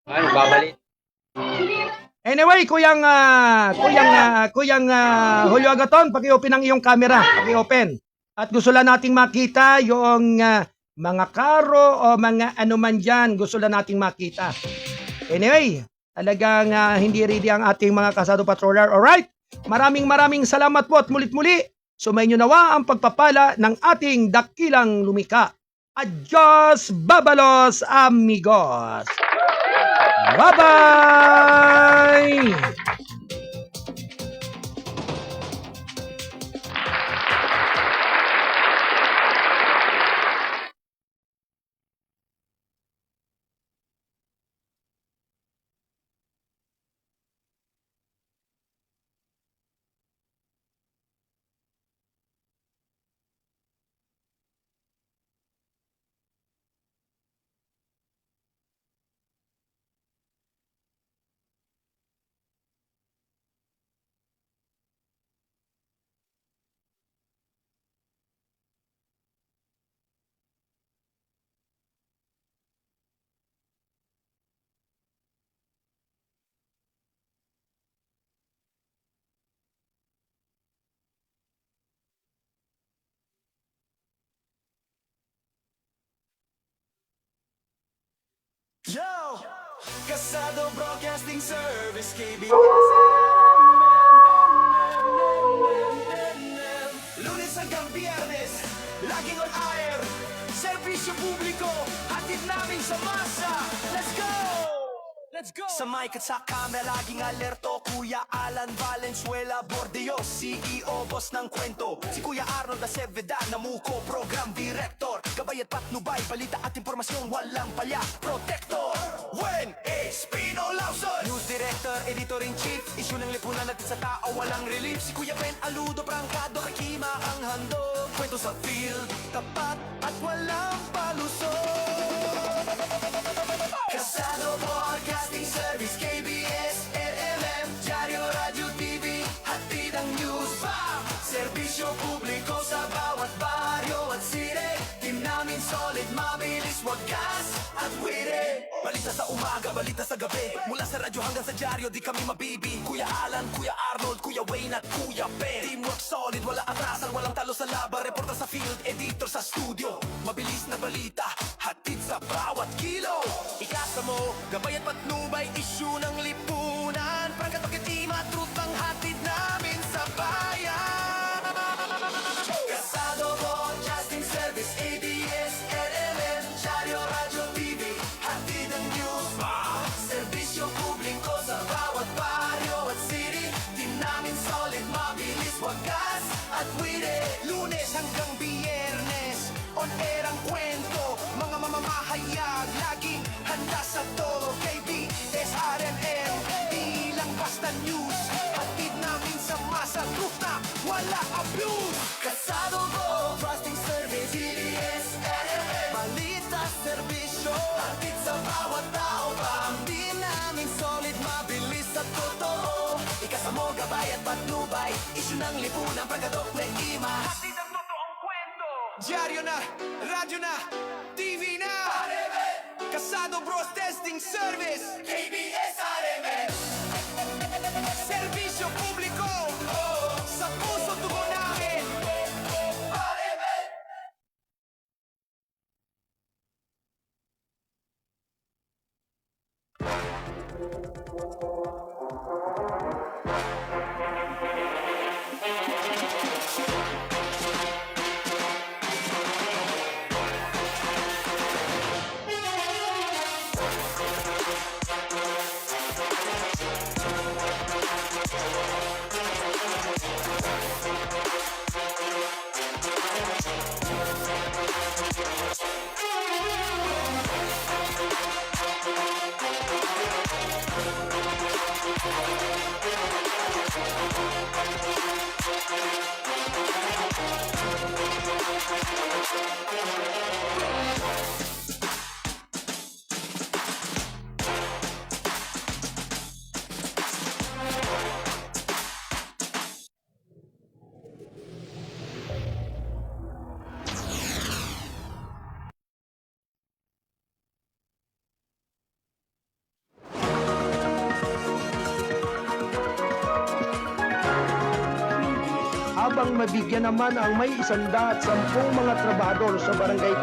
Ay, babalik. Anyway, Kuyang Julio Agaton, paki-open ang iyong camera. Paki-open. At gusto lang nating makita yung mga karo o mga ano man dyan. Gusto lang nating makita. Anyway, talagang hindi ready ang ating mga Kasado Patroller. Alright? Maraming salamat po at mulit-muli. Sumainyo nawa ang pagpapala ng ating dakilang lumika. Adios, babalos, amigos! Bye-bye! Yo! Kasado Broadcasting Service, KBS. Lunes hanggang Biyernes, laging on air. Serbisyo publiko, hatid namin sa masa. Let's go! Let's go! Sa mic at sa camera, laging alerto. Kuya Alan Valenzuela Bordeos, CEO, boss ng kwento. Si Kuya Arnold Aceveda, namuko, program director. Gabay at patnubay, balita at impormasyon, walang palya. Protector, when Espino Lawson. News director, editor-in-chief. Issue ng lipunan at sa tao, walang relief. Si Kuya Ben Aludo, prangkado, kakima ang handog. Kwento sa field, tapat at walang palusot. Kasado Broadcasting Service, KBS, RMM, Diario, Radio, TV, hatid ang news. Bam! Serbisyo publiko sa bawat baryo at city. Team namin solid, mabilis, wagas at witty. Balita sa umaga, balita sa gabi. Mula sa radyo hanggang sa diaryo, di kami mabibi. Kuya Alan, Kuya Arnold, Kuya Wayne at Kuya Ben. Teamwork solid, wala atrasan, walang talo sa laban. Reporter sa field, editor sa studio. Mabilis na balita, hatid sa bawat kilo. Ikasa mo, gabay at patnubay, issue ng lipunan. Prangkat pagkatima, truth ang hatid namin sa bayan. Kasado Broadcasting Service, ABS, RMN, Diario, Radio, TV, hatid ang news. Serbisyo publiko sa bawat baryo at city. Team namin solid, mabilis, wagas at witty. Lunes hanggang Biyernes, on air ang kwento. Mga mamamahayag, laging handa sa toro. KBS, RMN, di lang basta news. Hatid namin sa masa, truth na wala abuse. Kasado Broadcasting Service, CBS, RMN, balita, serbisyo, hatid sa bawat tao. Pambin namin solid, mabilis at totoo. Ikasamo, gabay at patnubay, issue ng lipunan, pagkadok na ima. Hatid ang totoong kwento. Diaryo na, radyo na, TV na. Kasado Broadcasting Service, KBS, RMN. Serbisyo publiko, sa puso tubo namin. RMN. Habang mabigyan naman ang may 110 mga trabahador sa barangay.